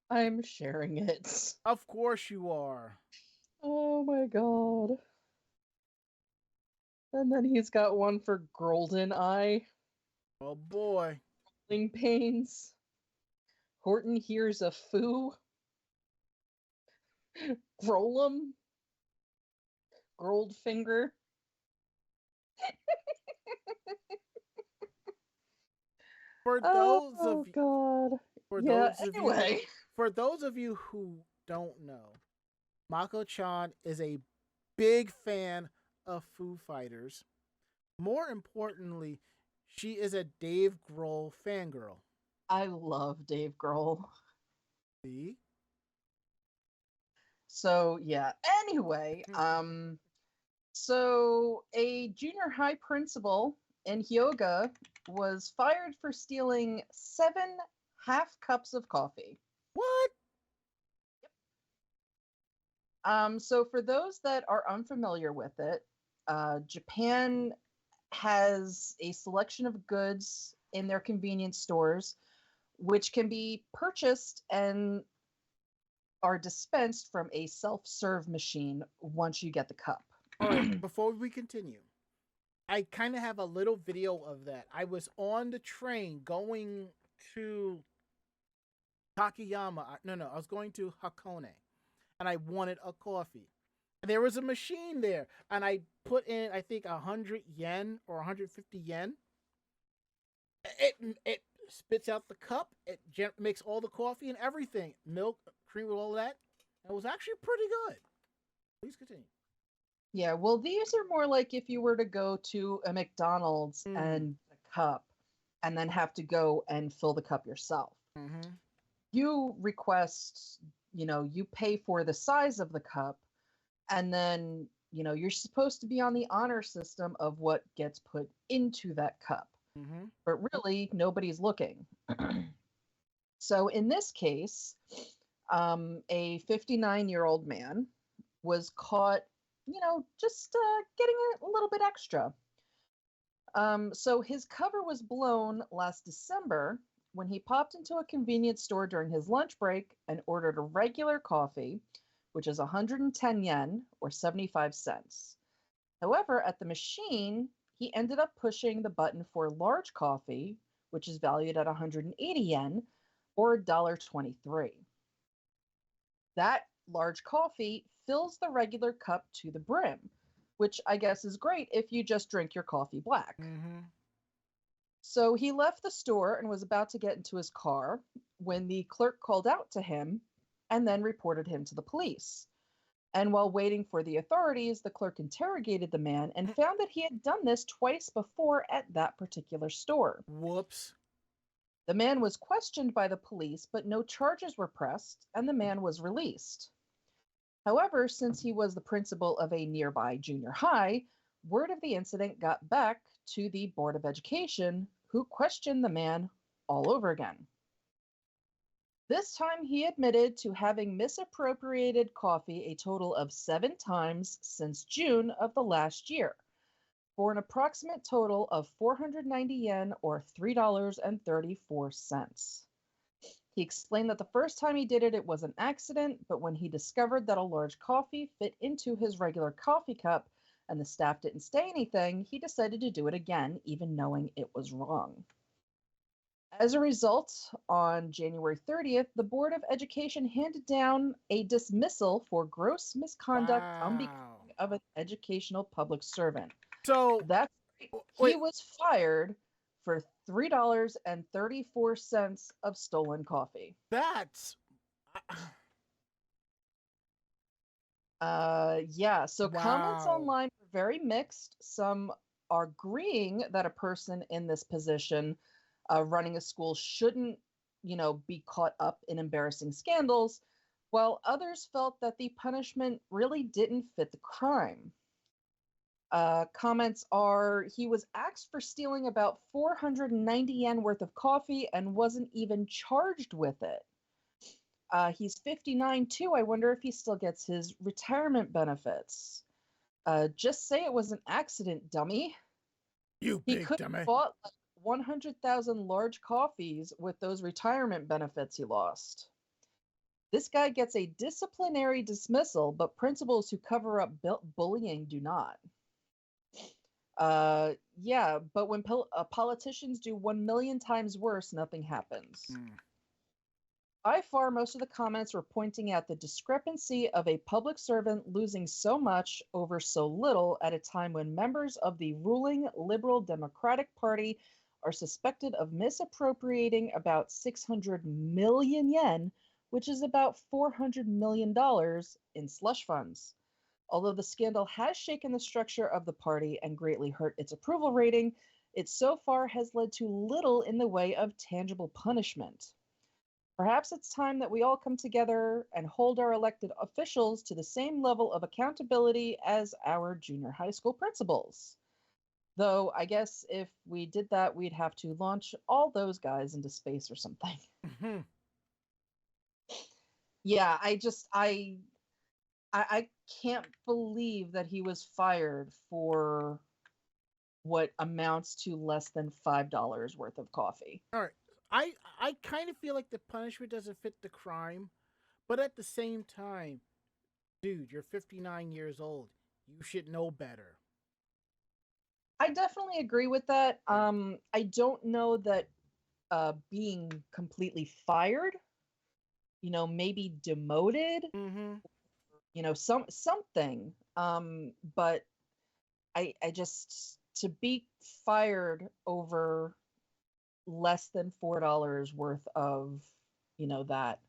I'm sharing it. Of course you are. Oh my god. And then he's got one for Golden Eye, Oh boy. Growling Pains. Horton hears a foo. Grolum. Goldfinger. For those Oh of god. for Yeah, those of you anyway. for those of you who don't know, Mako-chan is a big fan of Foo Fighters. More importantly, she is a Dave Grohl fangirl. I love Dave Grohl. See? So yeah. Anyway, so a junior high principal in Hyoga was fired for stealing 7 cups of coffee. What? So for those that are unfamiliar with it, Japan has a selection of goods in their convenience stores which can be purchased and are dispensed from a self-serve machine once you get the cup. All right, before we continue, I kind of have a little video of that. I was on the train going to Takayama. No, I was going to Hakone, and I wanted a coffee. There was a machine there, and I put in, I think, 100 yen or 150 yen. It spits out the cup. It makes all the coffee and everything, milk, cream, all that. It was actually pretty good. Please continue. Yeah, well, these are more like if you were to go to a McDonald's and a cup and then have to go and fill the cup yourself. Mm-hmm. You request, you pay for the size of the cup, and then, you're supposed to be on the honor system of what gets put into that cup. Mm-hmm. But really, nobody's looking. So in this case, a 59-year-old man was caught, just getting a little bit extra. So his cover was blown last December when he popped into a convenience store during his lunch break and ordered a regular coffee, which is 110 yen or 75 cents. However, at the machine, he ended up pushing the button for large coffee, which is valued at 180 yen or $1.23. That large coffee fills the regular cup to the brim, which I guess is great if you just drink your coffee black. Mm-hmm. So he left the store and was about to get into his car when the clerk called out to him and then reported him to the police. And while waiting for the authorities, the clerk interrogated the man and found that he had done this twice before at that particular store. Whoops. The man was questioned by the police, but no charges were pressed, and the man was released. However, since he was the principal of a nearby junior high, word of the incident got back to the Board of Education, who questioned the man all over again. This time he admitted to having misappropriated coffee a total of 7 times since June of the last year, for an approximate total of 490 yen or $3.34. He explained that the first time he did it, it was an accident, but when he discovered that a large coffee fit into his regular coffee cup and the staff didn't say anything, he decided to do it again, even knowing it was wrong. As a result, on January 30th, the Board of Education handed down a dismissal for gross misconduct on becoming of an educational public servant. So That's right. He was fired for $3.34 of stolen coffee. That's Yeah, so comments Wow. online are very mixed. Some are agreeing that a person in this position, running a school, shouldn't, be caught up in embarrassing scandals, while others felt that the punishment really didn't fit the crime. Comments are he was axed for stealing about 490 yen worth of coffee and wasn't even charged with it. He's 59 too. I wonder if he still gets his retirement benefits. Just say it was an accident, dummy. You He big could have dummy. bought like 100,000 large coffees with those retirement benefits he lost. This guy gets a disciplinary dismissal, but principals who cover up bullying do not. Yeah, but when politicians do 1 million times worse, nothing happens. Mm. By far, most of the comments were pointing out the discrepancy of a public servant losing so much over so little at a time when members of the ruling Liberal Democratic Party are suspected of misappropriating about 600 million yen, which is about $400 million in slush funds. Although the scandal has shaken the structure of the party and greatly hurt its approval rating, it so far has led to little in the way of tangible punishment. Perhaps it's time that we all come together and hold our elected officials to the same level of accountability as our junior high school principals. Though I guess if we did that, we'd have to launch all those guys into space or something. Mm-hmm. Yeah, I can't believe that he was fired for what amounts to less than $5 worth of coffee. All right. I kind of feel like the punishment doesn't fit the crime, but at the same time, dude, you're 59 years old. You should know better. I definitely agree with that. I don't know that being completely fired, maybe demoted, Mm-hmm. something. But I just to be fired over less than $4 worth of, that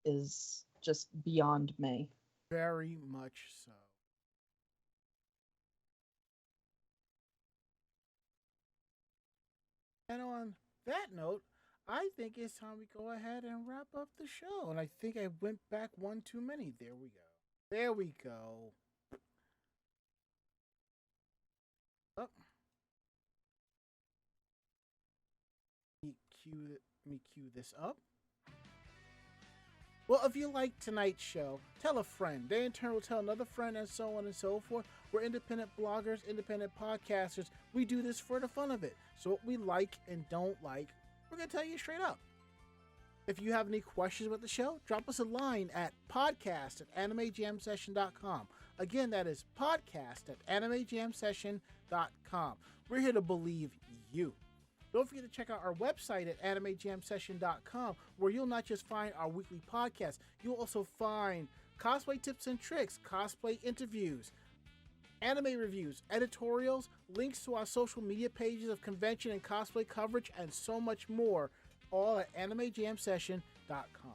is just beyond me. Very much so. And on that note, I think it's time we go ahead and wrap up the show. And I think I went back one too many. There we go. There we go. Oh, let me cue this up. Well, if you like tonight's show, tell a friend. They in turn will tell another friend, and so on and so forth. We're independent bloggers, independent podcasters. We do this for the fun of it. So what we like and don't like, we're going to tell you straight up. If you have any questions about the show, drop us a line at podcast@animejamsession.com. Again, that is podcast@animejamsession.com. We're here to believe you. Don't forget to check out our website at animejamsession.com, where you'll not just find our weekly podcast, you'll also find cosplay tips and tricks, cosplay interviews, anime reviews, editorials, links to our social media pages of convention and cosplay coverage, and so much more, all at animejamsession.com.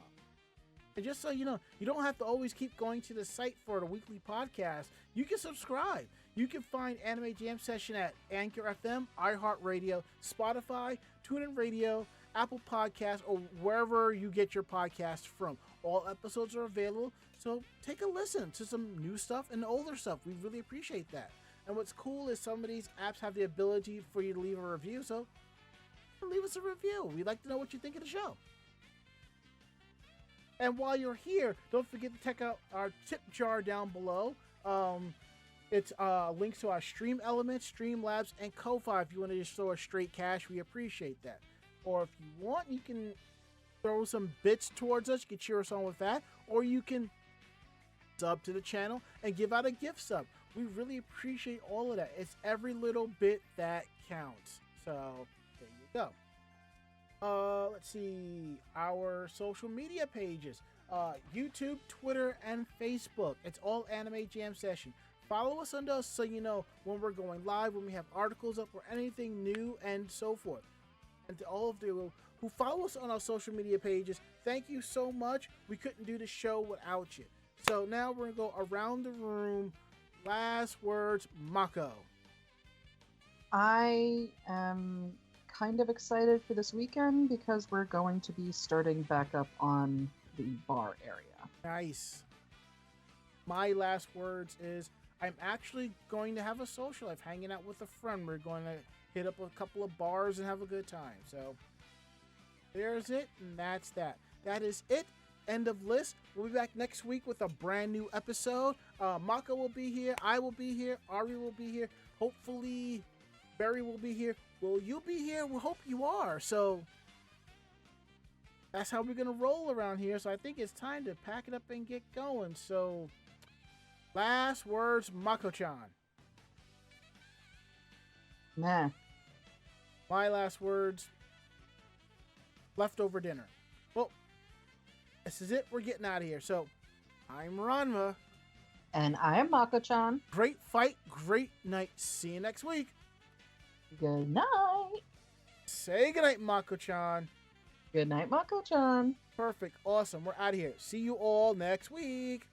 And just so you know, you don't have to always keep going to the site for the weekly podcast. You can subscribe. You can find Anime Jam Session at Anchor FM, iHeartRadio, Spotify, TuneIn Radio, Apple Podcasts, or wherever you get your podcasts from. All episodes are available, so take a listen to some new stuff and older stuff. We really appreciate that. And what's cool is some of these apps have the ability for you to leave a review, so leave us a review. We'd like to know what you think of the show. And while you're here, don't forget to check out our tip jar down below. It's links to our Stream Elements, Streamlabs, and Ko-Fi. If you want to just throw us straight cash, we appreciate that. Or if you want, you can throw some bits towards us. You can cheer us on with that. Or you can sub to the channel and give out a gift sub. We really appreciate all of that. It's every little bit that counts. So there you go. Let's see, our social media pages, YouTube, Twitter, and Facebook. It's all Anime Jam Session. Follow us on those so you know when we're going live, when we have articles up, or anything new, and so forth. And to all of you who follow us on our social media pages, thank you so much. We couldn't do the show without you. So now we're going to go around the room. Last words, Mako. I am kind of excited for this weekend because we're going to be starting back up on the bar area. Nice. My last words is I'm actually going to have a social life, hanging out with a friend. We're going to hit up a couple of bars and have a good time. So there's it, and that's that. That is it. End of list. We'll be back next week with a brand new episode. Mako will be here. I will be here. Ari will be here. Hopefully, Barry will be here. Will you be here? We hope you are. So that's how we're going to roll around here. So I think it's time to pack it up and get going. So last words, Mako-chan. Nah. My last words, leftover dinner. Well, this is it. We're getting out of here. So I'm Ranma. And I am Mako-chan. Great fight. Great night. See you next week. Good night. Say goodnight, Mako-chan. Good night, Mako-chan. Perfect. Awesome. We're out of here. See you all next week.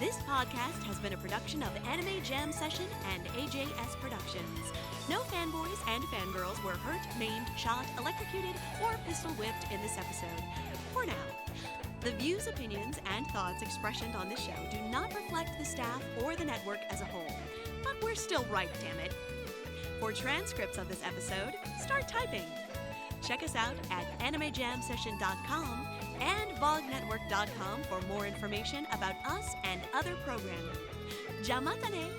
This podcast has been a production of Anime Jam Session and AJS Productions. No fanboys and fangirls were hurt, maimed, shot, electrocuted, or pistol whipped in this episode. For now. The views, opinions, and thoughts expressed on this show do not reflect the staff or the network as a whole. But we're still right, damn it. For transcripts of this episode, start typing. Check us out at animejamsession.com and vognetwork.com for more information about us and other programming. Jamatane!